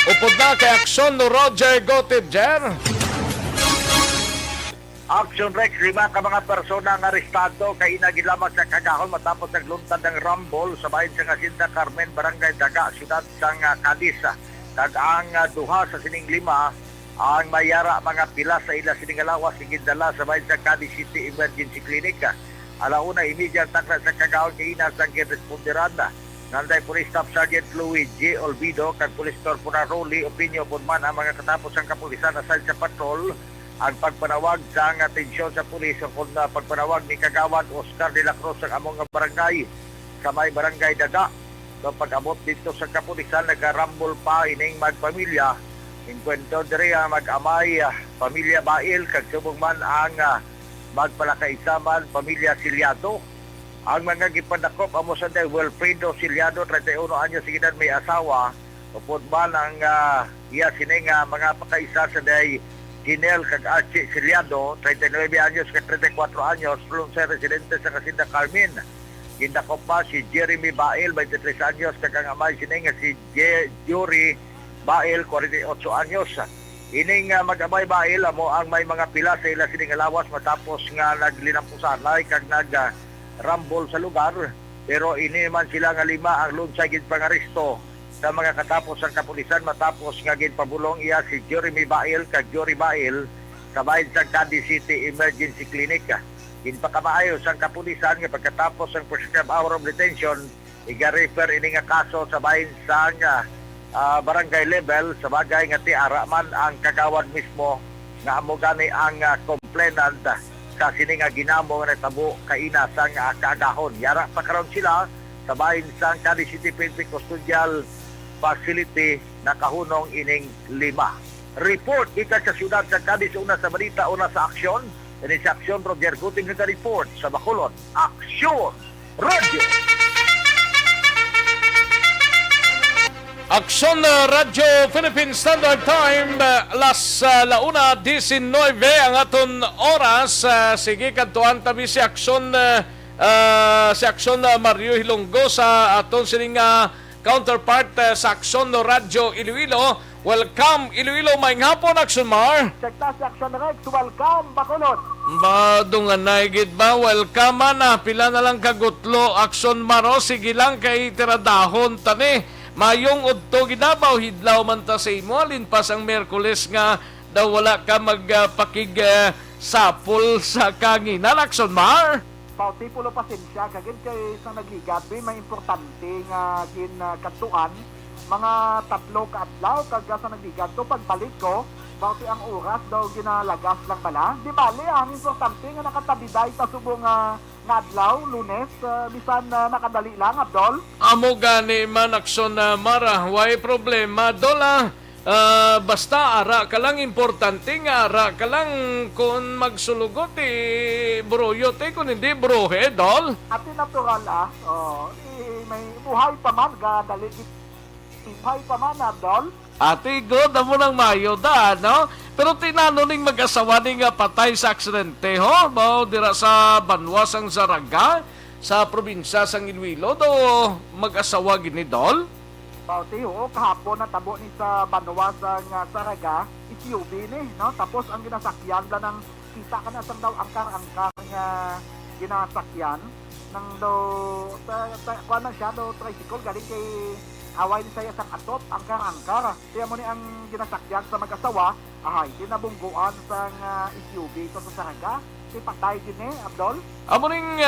Upod na kay Aksyon no Roger Gotib, Jer. Aksyon Rex, 5 ka mga persona ang arestado kay inagilamat sa kagahon matapos nagluntad ng rumble sa bahin sa Jacinta Carmen, Barangay Daga, siyudad sang Cadiz. Kag ang duha sa sining 5 ang mayara mga pila sa ila sining alawas gindala sa bahin sa Cadiz City Emergency Clinic. Alauna imedya takla sa kagahon kay ina sang responderanda. Nanday Police Staff Sergeant Louis J. Olvido kag Police Corporal Rolly Opinio Pudman ang mga katapos ang kapulisan asal sa patrol ang pagpanawag sa atensyon sa pulis kung pagpanawag ni Kagawad Oscar de la Cruz ang among barangay sa may barangay Daga. So pag-abot dito sa kapulisan nagarambol pa ining magpamilya inkwento diri mag-amay pamilya Bail kag subong man ang magpalakaisaman pamilya Silyado. Ang mga gipadakop amo sa day Wilfredo Silyado 31 anyos sigidad may asawa upod man ang iya sining mga pakaisa sa day Ginel kag Archie Silyado 39 anyos kag 34 anyos plum sa residente sa Jacinta Carmen. Gindakop pa si Jeremy Bail 23 anyos kag ang amay sining si Jory Bail 48 anyos. Ining mag-amay Bail amo ang may mga pila sa ila sining alawas matapos nga naglinampusanay kag rambol sa lugar, pero ini man sila nga 5 ang lunsay gid pangaresto sa mga katapos ang kapulisan matapos nga ginpabulong iya si Jeremy Bail kag Jory Bail sa bahin sa Cadiz City Emergency Clinic. Ginpakamaayo sang kapulisan nga pagkatapos ang prescribed hour of detention iga-refer ini nga kaso sa bahin sa barangay level sa bagay nga tiara man ang kagawad mismo nga amo gani ang complainant sa sini nga ginamo nga tabo kaina sang kagahon. Yara pa karon sila sa bahin sang Cadiz City Pension Custodial Facility nakahunong ining 5. Report ika sa syudad sa Cadiz, una sa balita, una sa aksyon. Ini sa Aksyon Roger Guting nga report sa Bacolod. Aksyon Radio. Aksyon Radyo Philippine Standard Time, las 1:19 ang aton oras. Sige kantuan tabi si Aksyon Mario Hilonggo sa aton sining counterpart sa Aksyon Radyo Iloilo. Welcome Iloilo, maing hapon Aksyon Mar. Sekta sa Aksyon Rex, welcome Bacolod. Badungan na higit ba? Welcome na. Pila na lang kagutlo Aksyon Maro. Sige lang kay tiradahon tani. Mayong udto ginabaw hidlaw man ta sa imo alin pas ang Miyerkules nga daw wala ka magpakig sapol sa kanginan Aksyon Mar. Pauti pulo pasensya kagid kay sa nagligat may importante nga katuan mga 3 ka adlaw kag sa nagligat to pagbalik ko pauti ang oras daw ginalagas lang bala. Di bali ang importante nga nakatabi day ta subong nga adlaw Lunes bisan nakadali lang Abdol. Amo gani man Aksyon Mara, way problema dola. Basta ara ka lang importante nga ara ka lang kung magsulugot bruyot kung hindi bruhe dol. Ati natural may buhay pa man ga dali buhay pa man Abdol. Ate good amo nang mayo da no. Pero tinanuning mag-asawa ni nga patay sa aksidente ho. Mao dira sa Banwas ang Zaraga sa probinsya sang Iloilo do mag-asawa gini dol. Pauti ho kahapon na tabo ni sa Banwas ang Zaraga SUV ni no tapos ang ginasakyan la ng kita ka na sang daw angkar-angkar nga ginasakyan nang do kuan man siya do tricycle galing kay away ni saya sa atop angkar-angkar. Kaya mo ni ang ginasakyan sa mag-asawa ahay tinabungguan sa SUV ito sa Zaraga. Si patay din Abdol. Amo ning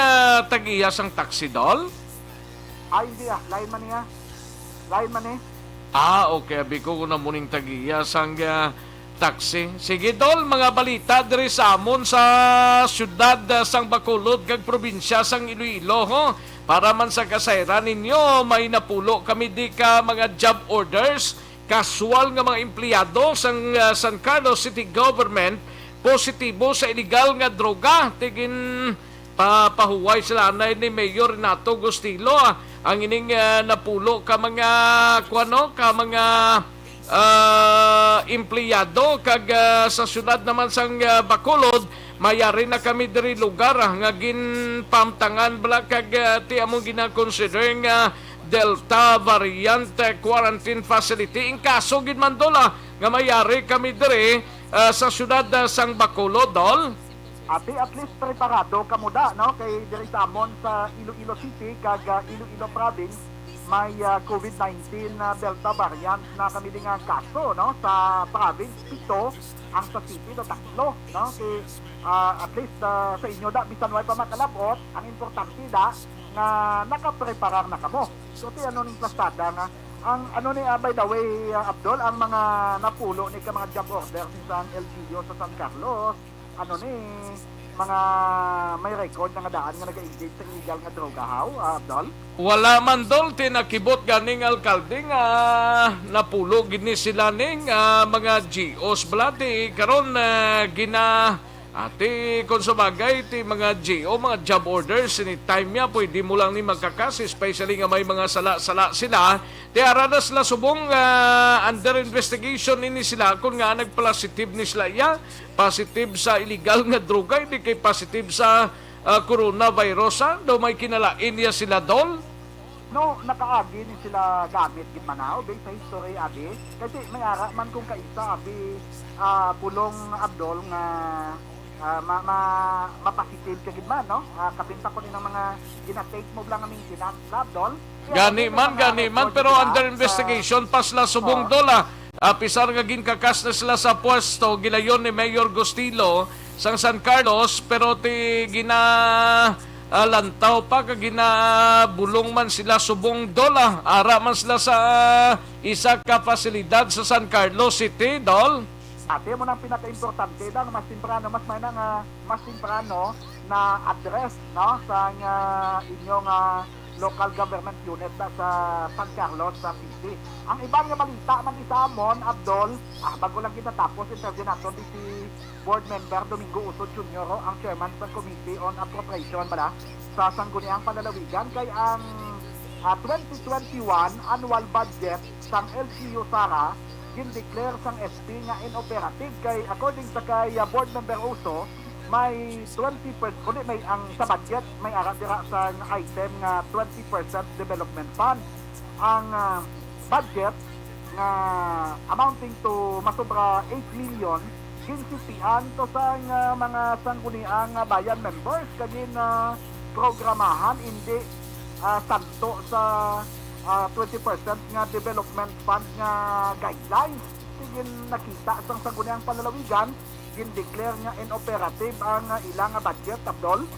tagiyas ang taxi dol? Ay hindi lain man niya. Lain man okay. Abi ko na muning tagiyas ang taxi. Sige dol, mga balita diri sa amon sa syudad sang Bacolod kag probinsya sang Iloilo ho. Para man sa kasayran ninyo, may napulo kami di ka mga job orders casual nga mga empleyado sang San Carlos City Government positibo sa illegal nga droga. Tigin pahuway sila na ni Mayor Renato Gustilo ang ining napulo ka mga empleyado kag sa syudad naman sang Bacolod mayari na kami diri lugar nga ginpamtangan bala kag ti among gina-consider nga Delta variant quarantine facility in kaso gid man dola nga mayari kami diri sa syudad sang Bacolod dol. Ati at least preparado kamuda no kay diri sa amon sa Iloilo City kag Iloilo Province may COVID-19 na Delta variant na kami din nga kaso no sa province 7 ang sa city na 3 no kay at least sa inyo da bisan way pa makalabot ang importante da nga nakapreparar na kamo. So ti ano ning plastada nga ang ano ni by the way Abdol ang mga napulo ni ka mga job order sa LGU sa San Carlos ano ni mga may record nga daan nga nag-engage sa illegal nga droga Abdol? Wala man dol tinakibot ganing alkalde nga napulo gid ni sila ning mga GOs blati karon gina ati kung sabagay ti mga GO mga job orders ni time ya pwede mo lang ni magkakas especially nga may mga sala-sala sila ti aradas la subong under investigation ini sila kung nga nagpositive ni sila positive sa illegal nga droga hindi kay positive sa coronavirus daw may kinalain niya sila dol. No, nakaagi ni sila gamit gid manaw based sa history abi kasi may ara man kung kaisa abi pulong Abdol nga mapositive ka gid man no kapinta ko ni ng mga gina-take mo lang aming sinat Abdol gani man pero under investigation pas la subong dola pisar nga ginkakas na sila sa pwesto gilayon ni Mayor Gustilo sang San Carlos pero ti lantaw pa kag ginabulong man sila subong dola ara man sila sa isa ka pasilidad sa San Carlos City dol. Ate mo nang pinaka-importante lang mas temprano mas temprano na address no sa inyong local government unit sa San Carlos sa City. Ang ibang nga balita man isa mon Abdol bago lang kita tapos interview nato si board member Domingo Usod Jr. ang chairman sa Committee on Appropriation bala sa Sangguniang Panlalawigan kay ang 2021 annual budget sang LGU Sara gin-declare sang SP nga inoperative kay according sa kay board member Uso may 20% kundi may ang sa budget may ara dira sa item nga 20% development fund ang budget nga amounting to masobra 8 million ginsitian to sa mga sangguniang bayan members kagin programahan hindi santo sa 20% nga development fund nga guidelines sigin nakita sang sangguniang panlalawigan gin-declare nga inoperative ang ilang budget Abdol.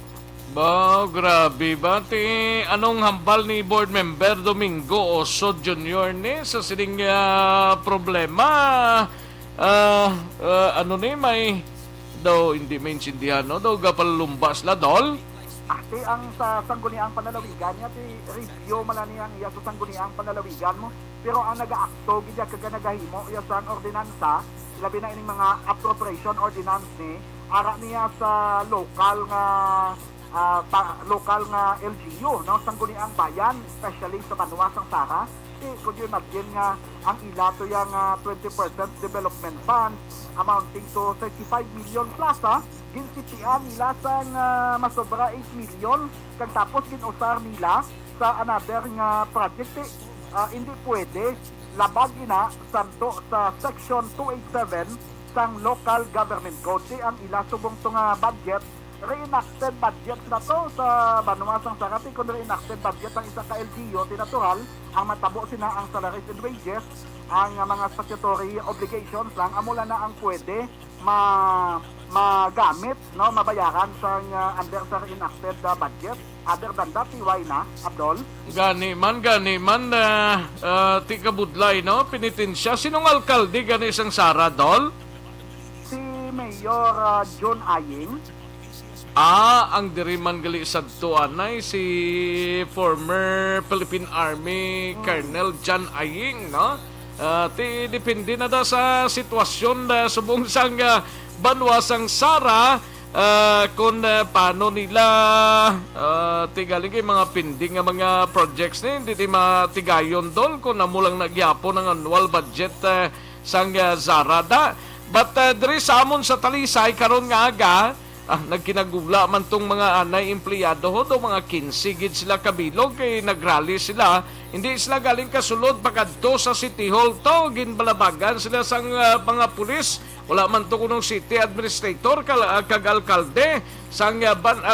Grabe ba ti anong hambal ni board member Domingo Osod Jr. ni sa sining problema ano ni may daw hindi maintindihan no daw gapalumbas la dol. Ate ang sa sangguniang panlalawigan niya ti review man niyang iya sa sangguniang panlalawigan mo pero ang nagaakto gid kaga nagahimo iya sang ordinansa labi na ining mga appropriation ordinance ni ara niya sa local nga LGU no sangguniang bayan especially sa Banwa sang Sara could you imagine nga ang ila to yang 20% development fund amounting to 35 million plus ginsitian nila sa masobra 8 million kag tapos ginusar nila sa another nga project hindi pwede labag ina santo sa section 287 sang local government code ang ila subong to nga budget reenacted budget na to sa Banuasang Sarati kung reenacted budget ang isa ka LGU tinatural ang matabo sina ang salaries and wages ang mga statutory obligations lang amula na ang pwede magamit no mabayaran sa under sa reenacted budget other than that why na Abdol gani man ti kabudlay no pinitensya sinong alkalde gani sang Sara dol si Mayor John Aying. Ang diriman gali sadto anay si former Philippine Army Colonel John Aying no Ti depende na da sa sitwasyon subong sang banwa sang Sara kung paano nila tigaling kay mga pending nga mga projects ni hindi matigayon dol kung namulang nagyapo ng annual budget sang Zarada. But diri sa amon sa Talisay karon nga aga nagkinagula man tong mga anay empleyado ho do mga 15 gid sila kabilog kay nagrally sila, hindi sila galing kasulod pagadto sa City Hall to, ginbalabagan sila sang mga pulis, wala man to kunong city administrator kag alkalde sang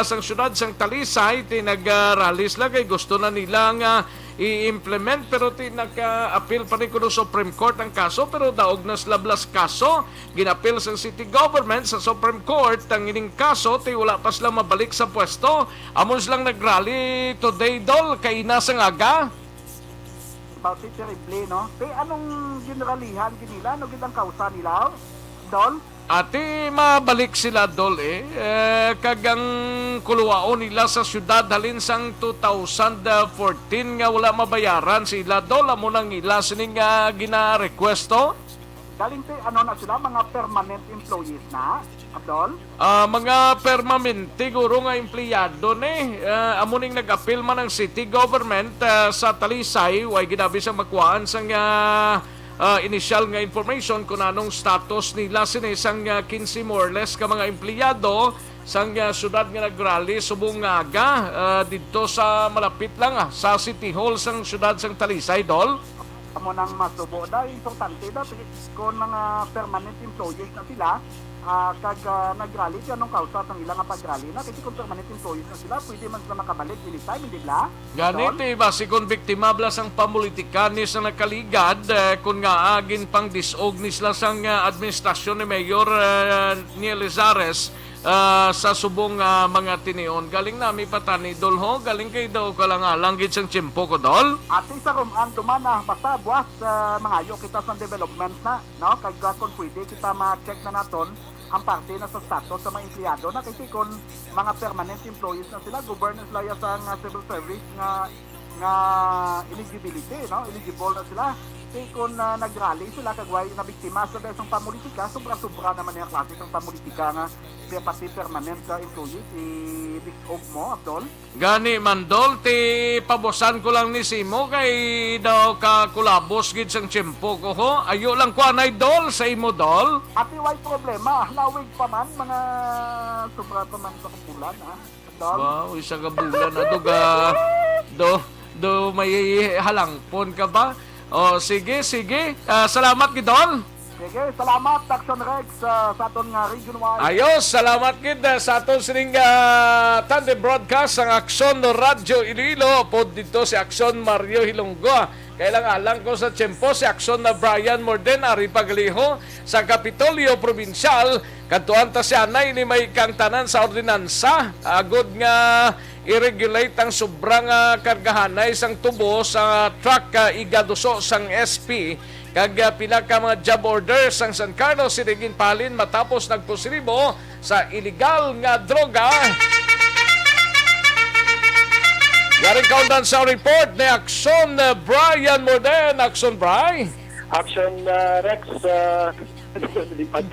sang syudad sang Talisay ti nagrally sila kay gusto na nila nga i-implement pero naka-appeal pa rin kuno Supreme Court ang kaso pero daog na slablas kaso ginapil sa city government sa Supreme Court ang ining kaso ti wala pa sila mabalik sa pwesto. Amon silang nagrally today dol kay inasang aga about it terribly no kay anong generalihan kinila no gid ang kausa nila dol ati mabalik sila dol kagang kuluwaon nila sa syudad halin sang 2014 nga wala mabayaran sila dol amo nang ila sining gina-requesto galing ti ano na sila mga permanent employees na Abdol mga permanente guro nga empleyado ni amo ning nag-appeal man ang city government sa Talisay way ginabi sa makuhaan sang initial nga information kung anong status nila sinisang 15 more or less ka mga empleyado sang syudad nga nagrally subong nga aga dito sa malapit lang sa City Hall sang syudad sang Talisay dol. Amo nang masubo da importante da kung mga permanent employees na sila kag nagrally anong kausa sang ilang pagrally na kasi kung permanent employees na sila pwede man sila makabalik anytime hindi bla ganit basi kung biktima bla sang pamulitika ni sa nakaligad kung nga agin pang disog ni sila sang administrasyon ni Mayor ni Elizares sa subong mga tinion galing nami patani dol ho galing kay daw kalang gid sang tiyempo ko dol ati sa ruman dumana basta buwas mangayo kita sa development na no kag kung pwede kita ma-check na naton ang parte na sa status sa mga empleyado na kasi kung mga permanent employees na sila governance laya sa civil service nga eligibility no eligible na sila kasi kung nagrally sila kagway na biktima sa besong pamulitika sobra-sobra naman yung klase ng pamulitika nga pati permanent employees i-disog mo Abdol gani man dol ti pabosan ko lang ni Simo kay daw ka kulabos gid sang tiyempo ko ho ayo lang ko anay dol sa imo dol ati way problema lawig pa man mga sobra pa man sa bulan Abdol wow isa ka bulan do may halangpon ka ba sige salamat gid dol. Sige, salamat Aksyon Rex sa aton nga Region 1. Ayos, salamat gid sa aton sining tandem broadcast ang Aksyon Radio Iloilo pod dito si Aksyon Mario Hilonggo. Kailang alang ko sa tiyempo si Aksyon na Brian Morden ari pagliho sa Kapitolyo Provincial kadtuan ta si anay ni may kangtanan sa ordinansa agud nga i-regulate ang sobrang kargahanay sang tubo sa truck igaduso sang SP kag pila ka mga job orders sang San Carlos Siringin Palin matapos nagpositibo sa illegal nga droga. Yaring kaundan sa report ni Aksyon Brian Morden. Aksyon Bri? Aksyon Rex lipad.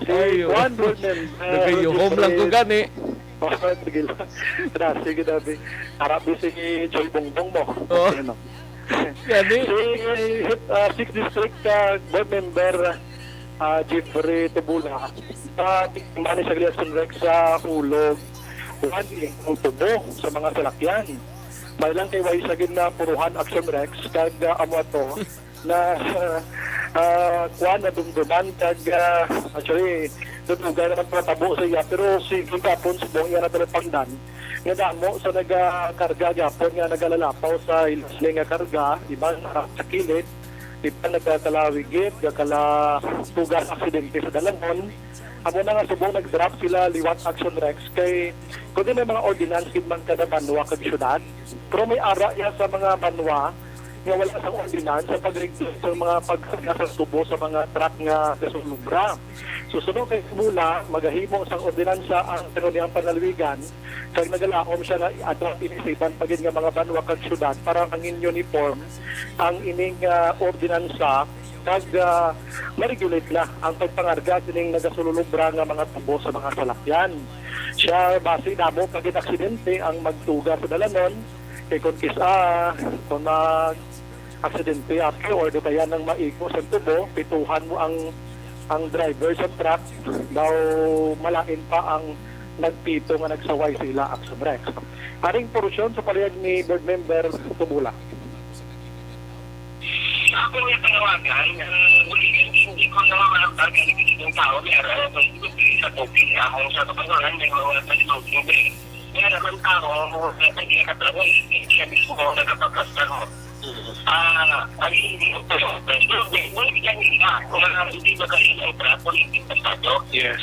Juan Morden. Nagayuhom lang ko gani. Sige dabi. Arabi si Joy Bongbong mo. Gani? Si 6th District Board Member Jeffrey Tebula tingnan sa Aksyon Rex sa Hulog ang tubo sa mga salakyan. Mailang kay way sagid na puruhan Aksyon Rex kag amo ato na kuan na dumduman kag actually dudugan naman patabo sa iya pero si kapon subong iya na telepangdan nga damo sa nagakarga gyapon nga nagalalapaw sa ilasling nga karga iba sa kilid iba nagkakalawigit gakala tugas aksidente sa dalangon amo na nga subong nag-drop sila liwat Aksyon Rex kay kundi may mga ordinance gid man kada banwa kag syudad pero may ara ya sa mga banwa nga wala sa ordinance sa pag-regulate sa mga pagsaga sa tubo sa mga truck nga kasulubra. Susunod kay Mula, magahimo sang ordinansa ang kanuniyang panalwigan kag nagalaom siya na atong inisipan pagin nga mga banwa kag syudad para ang uniform ang ining ordinansa kag ma-regulate la ang pagpangarga kining nagasululubra nga mga tubo sa mga salakyan. Siya base namo pag aksidente ang magtuga sa dalanon kay kung kung aksidente or do kaya nang maiko sa tubo, pituhan mo ang driver sa truck daw malain pa ang nagpito nga nagsaway sila Aksyon Rex. Aring porusyon sa palihag ni board member Tubula. Ako yung panawagan, hindi ko naman ang target ng tao, meron sa topic na akong sa kapangalan, may mga talinotin din. Meron ang tao, hindi nakatawa, hindi siya mismo nagkapagkastan mo. Ay, hindi ko ito. Pero, bigyan nila, kung hindi ba kayo ng trapo, hindi pa tato. Yes.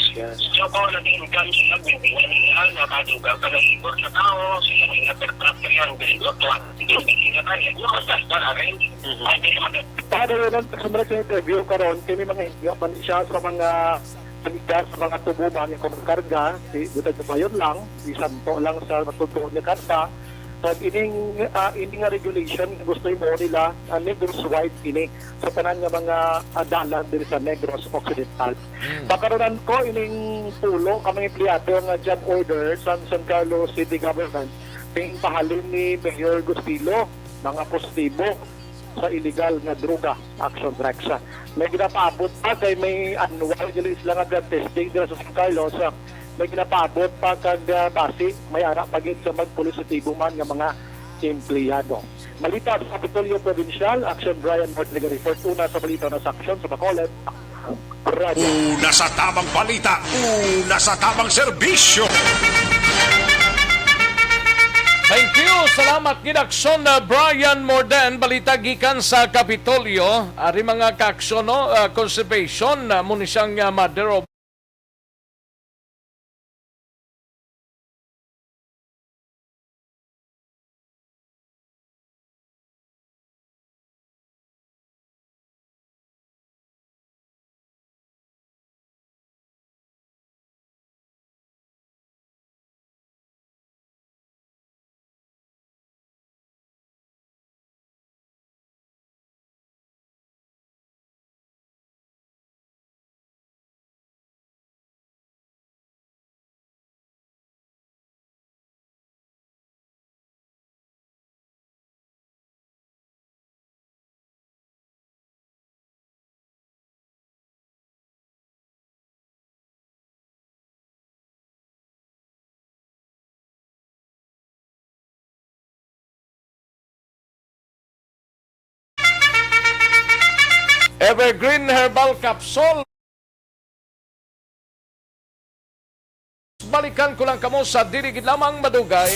So, kung nag-income sila, bibigyan nila, nakadugang ka ng ibor sa tao, sila may napertrap ka yan, hindi sila kaya. Lumasas na rin. Paano rin sa mga interview karon kami mga hindi man siya sa mga panigas sa mga tubo mga kumakarga, dito sa bayon lang, isang to lang sa matutuon niya karta. So, ining nga regulation, gusto mo nila Negros-wide ini sa tanan nga mga dalan din sa Negros Occidental. Pakaroon ko ining pulo kaming empleyado nga job order sa San Carlos City Government ping pahalin ni Mayor Gustilo mga positibo sa illegal nga droga Aksyon Rex. May ginapaabot pa kay may annual dili sila nga drug testing dira sa San Carlos. May ginapabot pa kag basi may ara pagid sa magpositibo man nga mga empleyado. Balita sa Kapitolyo Provincial, Aksyon Brian Mortega report una sa balita na sa Aksyon sa Bacolod. Una sa tamang balita, una sa tamang serbisyo. Thank you. Salamat gid Aksyon Brian Morden, balita gikan sa Kapitolyo. Ari mga ka-aksyon conservation muna siyang mother of Evergreen Herbal Capsule. Balikan ko lang kamo sa dirigid lamang madugay.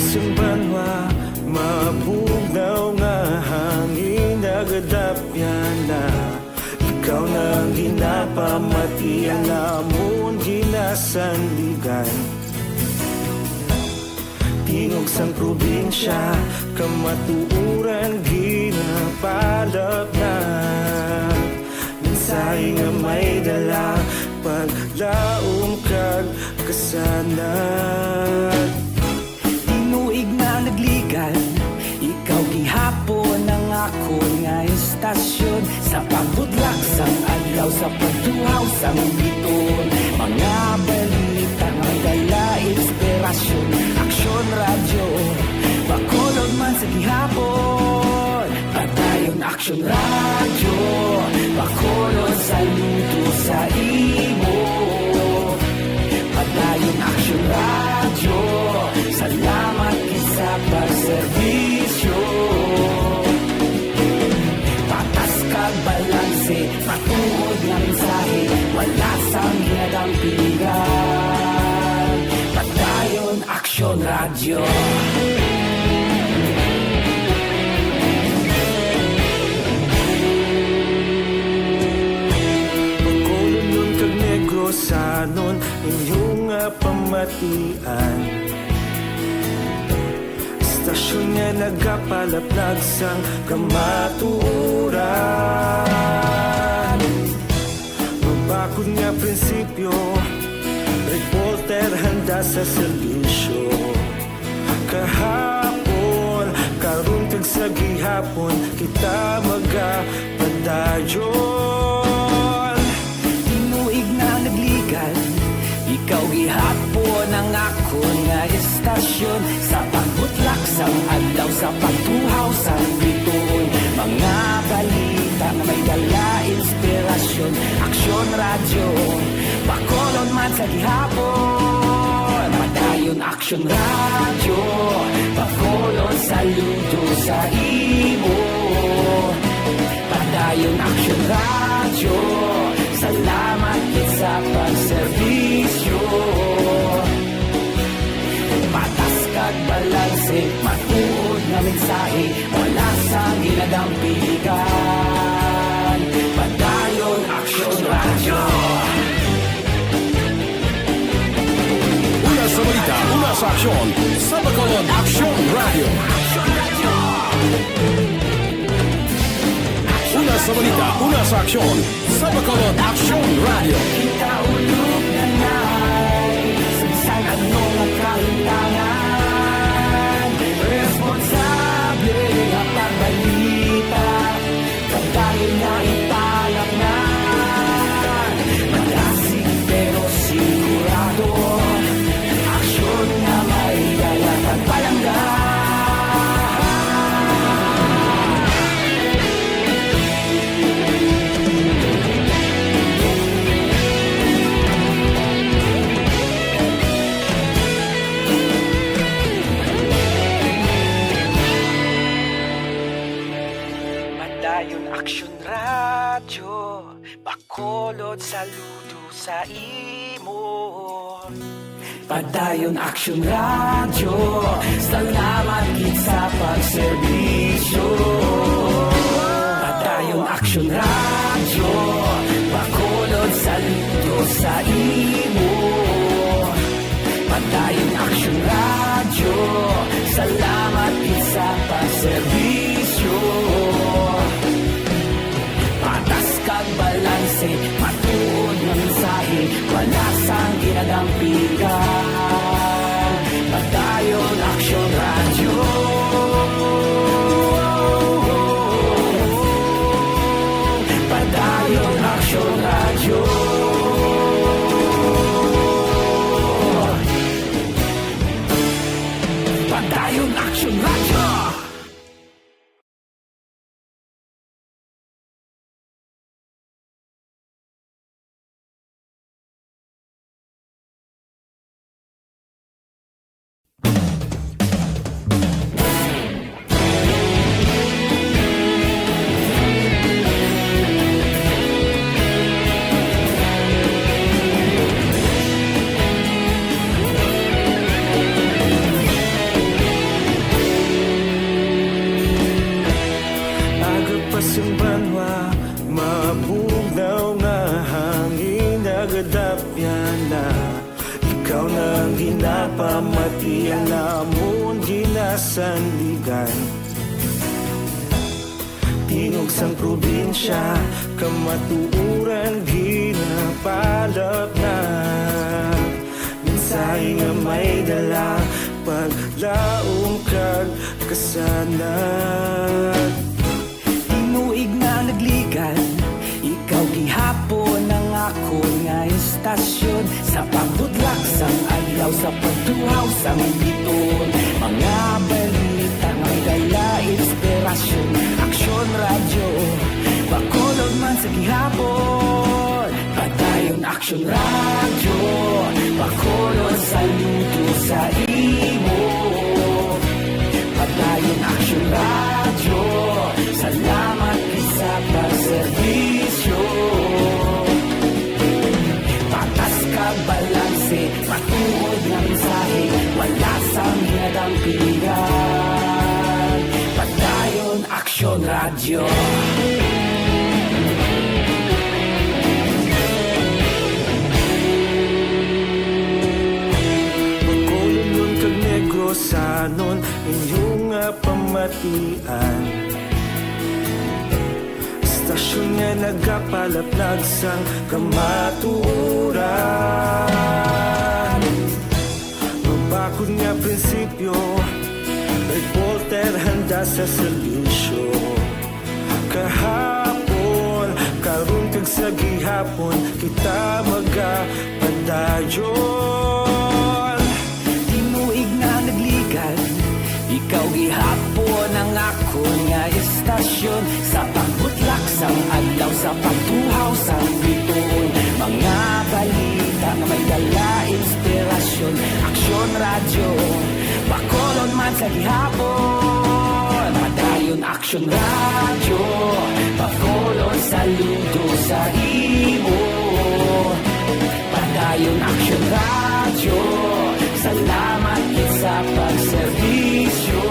Yung banwa, mabugaw nga hangin nagadapyan na ikaw nang ginapamati ang namon ginasandigan. Tingog sang probinsya, kamatuuran ginapalap na mensahe nga may dala paglaom kag kasanat. Inuig na nagligan, ikaw gihapon ang ako nga istasyon sa pagbudlak sang adlaw sa pagduhaw sang biton. Mga balita nga dala inspirasyon, Aksyon Radio, Bacolod man sa gihapon. Padayon Aksyon Radio, Bacolod saludo sa imo. Padayon Aksyon Radio, salamat sa pagserbisyo. Patas kag balanse, patuod ng mensahe, wala sang hinadampingan. Radyo. Pagkulunod kag negrosanon inyong pamatian. Istasyon nga nagapalaplag sang kamaturan. Mabakod nga prinsipyo, reporter handa sa serbisyo. Kahapon, karon kag sa gihapon, kita magapadayon. Tinuig na nagligan, ikaw gihapon ang ako nga istasyon. Sa pagbutlak sang adlaw, sa pagtuhaw sang bituon. Mga balita na may dala inspirasyon. Aksyon radyo, Bacolod man sa gihapon. Padayon Aksyon radyo, Bacolod saludo sa imo. Padayon Aksyon radyo, salamat kit sa pagserbisyo. Patas kag balanse, matuod na mensahe, wala sa ginadampigan. Padayon Aksyon radyo. Una sa balita, una sa aksyon, sa Bacolod Aksyon Radio. Una sa balita, una sa aksyon, sa Bacolod Aksyon Radio. Kita ulog na na'y sagsang anong ang kahintangan. Responsable ang pagbalita, pagdahil na italak na. Malasig pero sigurado, aksyon na may dalat at palangga. Padayon Aksyon radyo, Bacolod saludo sa imo. Padayon Aksyon radyo, salamat kit sa pagserbisyo. Padayon Aksyon radyo, Bacolod saludo sa imo. Padayon Aksyon radyo, salamat kit sa pagserbisyo. Patas kag balanse, matuod ng mensahe, wala sang ginadampigan. Padayon Aksyon radyo. Padayon Aksyon radyo. Padayon Aksyon radyo. Agapasang banwa, mabugnaw nga hangin nagadapyan na. Ikaw na ang ginapamatian namon ginasandigan. Tingog sang probinsya, kamatuuran ginapalap na. Mensahe nga may dala, paglaong kag kasanat. Inuig na nagligan, ikaw gihapon ang ako nga istasyon. Sa pagbutlak sang adlaw, sa pagtuhaw sang biton. Mga balita may dala inspirasyon. Aksyon radyo, Bacolod man sa gihapon. Padayon Aksyon radyo, Bacolod saludo sa imo. Padayon Aksyon radyo, salamat sa pagserbisyo. Patas kag balanse, matuod nga mensahe, wala ang hinadampingan. Padayon Aksyon Radio. Pagkulungon kag negrosanon inyong pamatian. Istasyon nga nagapalaplag sang kamaturan. Mabakod nga prinsipyo, reporter handa sa servisyo. Kahapon, karun kag sa gihapon, kita magapadayon. Tinuig na nagligad, ikaw gihapon ang ako nga istasyon. Sa pagbutlak sang adlaw, sa pagtuhaw sang bituon. Mga balita na may dala inspirasyon. Aksyon Radio, Bacolod man sa gihapon. Padayon Aksyon Radio, Bacolod saludo sa imo. Padayon Aksyon Radio, salamat kit sa pagserbisyo.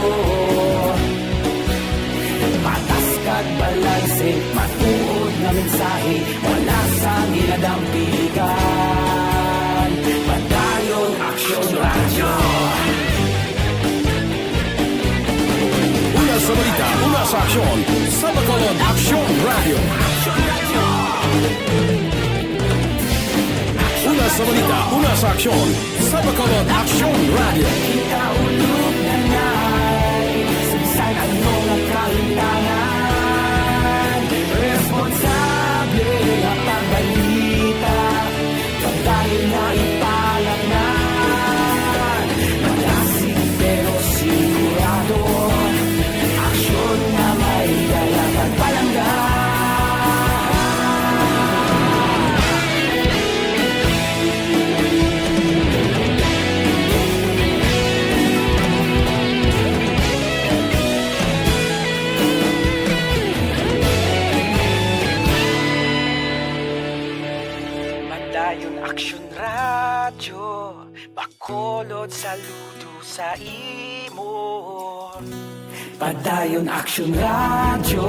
Patas kag balanse, matuod na mensahe, wala sa ginadampigan. Padayon Aksyon Radio. Una sa balita, una sa aksyon, sa Bacolod Aksyon Radio. Una sa balita, una sa aksyon, sa Bacolod Aksyon Radio. Ikaulog na na'y sinsan ang mga kalintangan. Responsable ang pagbalita, pagdayon na ipalagnan. Malasig pero sigurado, aksyon na may dalagang palanggan. Padayon Aksyon Radio, Bacolod saludo sa imo. Padayon Aksyon Radio,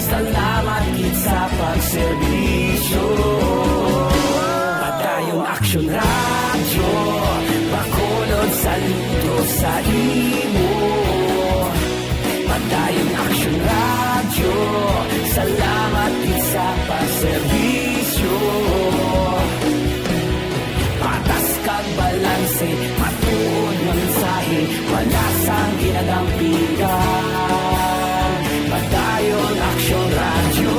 salamat kit sa pagserbisyo. Padayon Aksyon Radio, Bacolod saludo sa imo. Padayon Aksyon Radio, salamat kit sa pagserbisyo. Patas kag balanse, matuod na mensahe, wala sang ginadampigan. Padayon Aksyon Radio.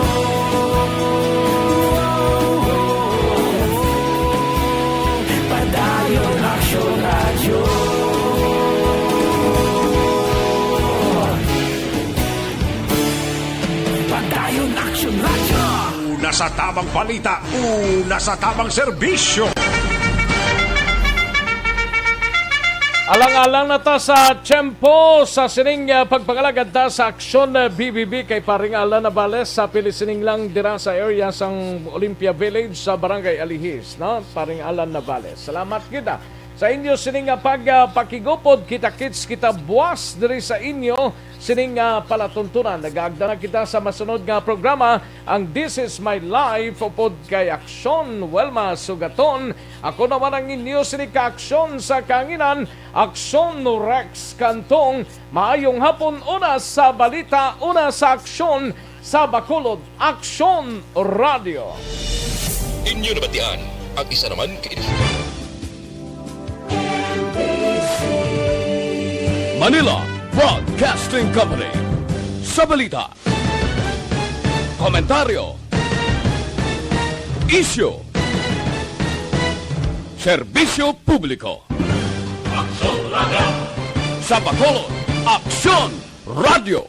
Padayon Aksyon Radio. Padayon Aksyon Radio. Una sa tamang balita, una sa tamang serbisyo. Alang-alang na ta sa tiyempo sa sining pagpangalagad ta sa Aksyon BBB kay paring Alan Navales sa pilisining lang dira sa area sang Olympia Village sa Barangay Alihis, no? Paring Alan Navales. Salamat kita sa inyo sining pagpakigupod, kita-kits kita buwas diri sa inyo sining palatuntunan. Nag-aagda na kita sa masunod nga programa ang This Is My Life upod kay Aksyon Welma Sugaton. Ako naman ang inyo sining ka-aksyon sa kanginan, Aksyon Rex Cantong. Maayong hapon, una sa balita, una sa aksyon sa Bacolod Aksyon Radio. Inyo nabatian ang isa naman Manila Broadcasting Company. Sa balita, komentaryo, isyu, serbisyo publiko. Aksyon Radio. Sa Bacolod, Aksyon Radio.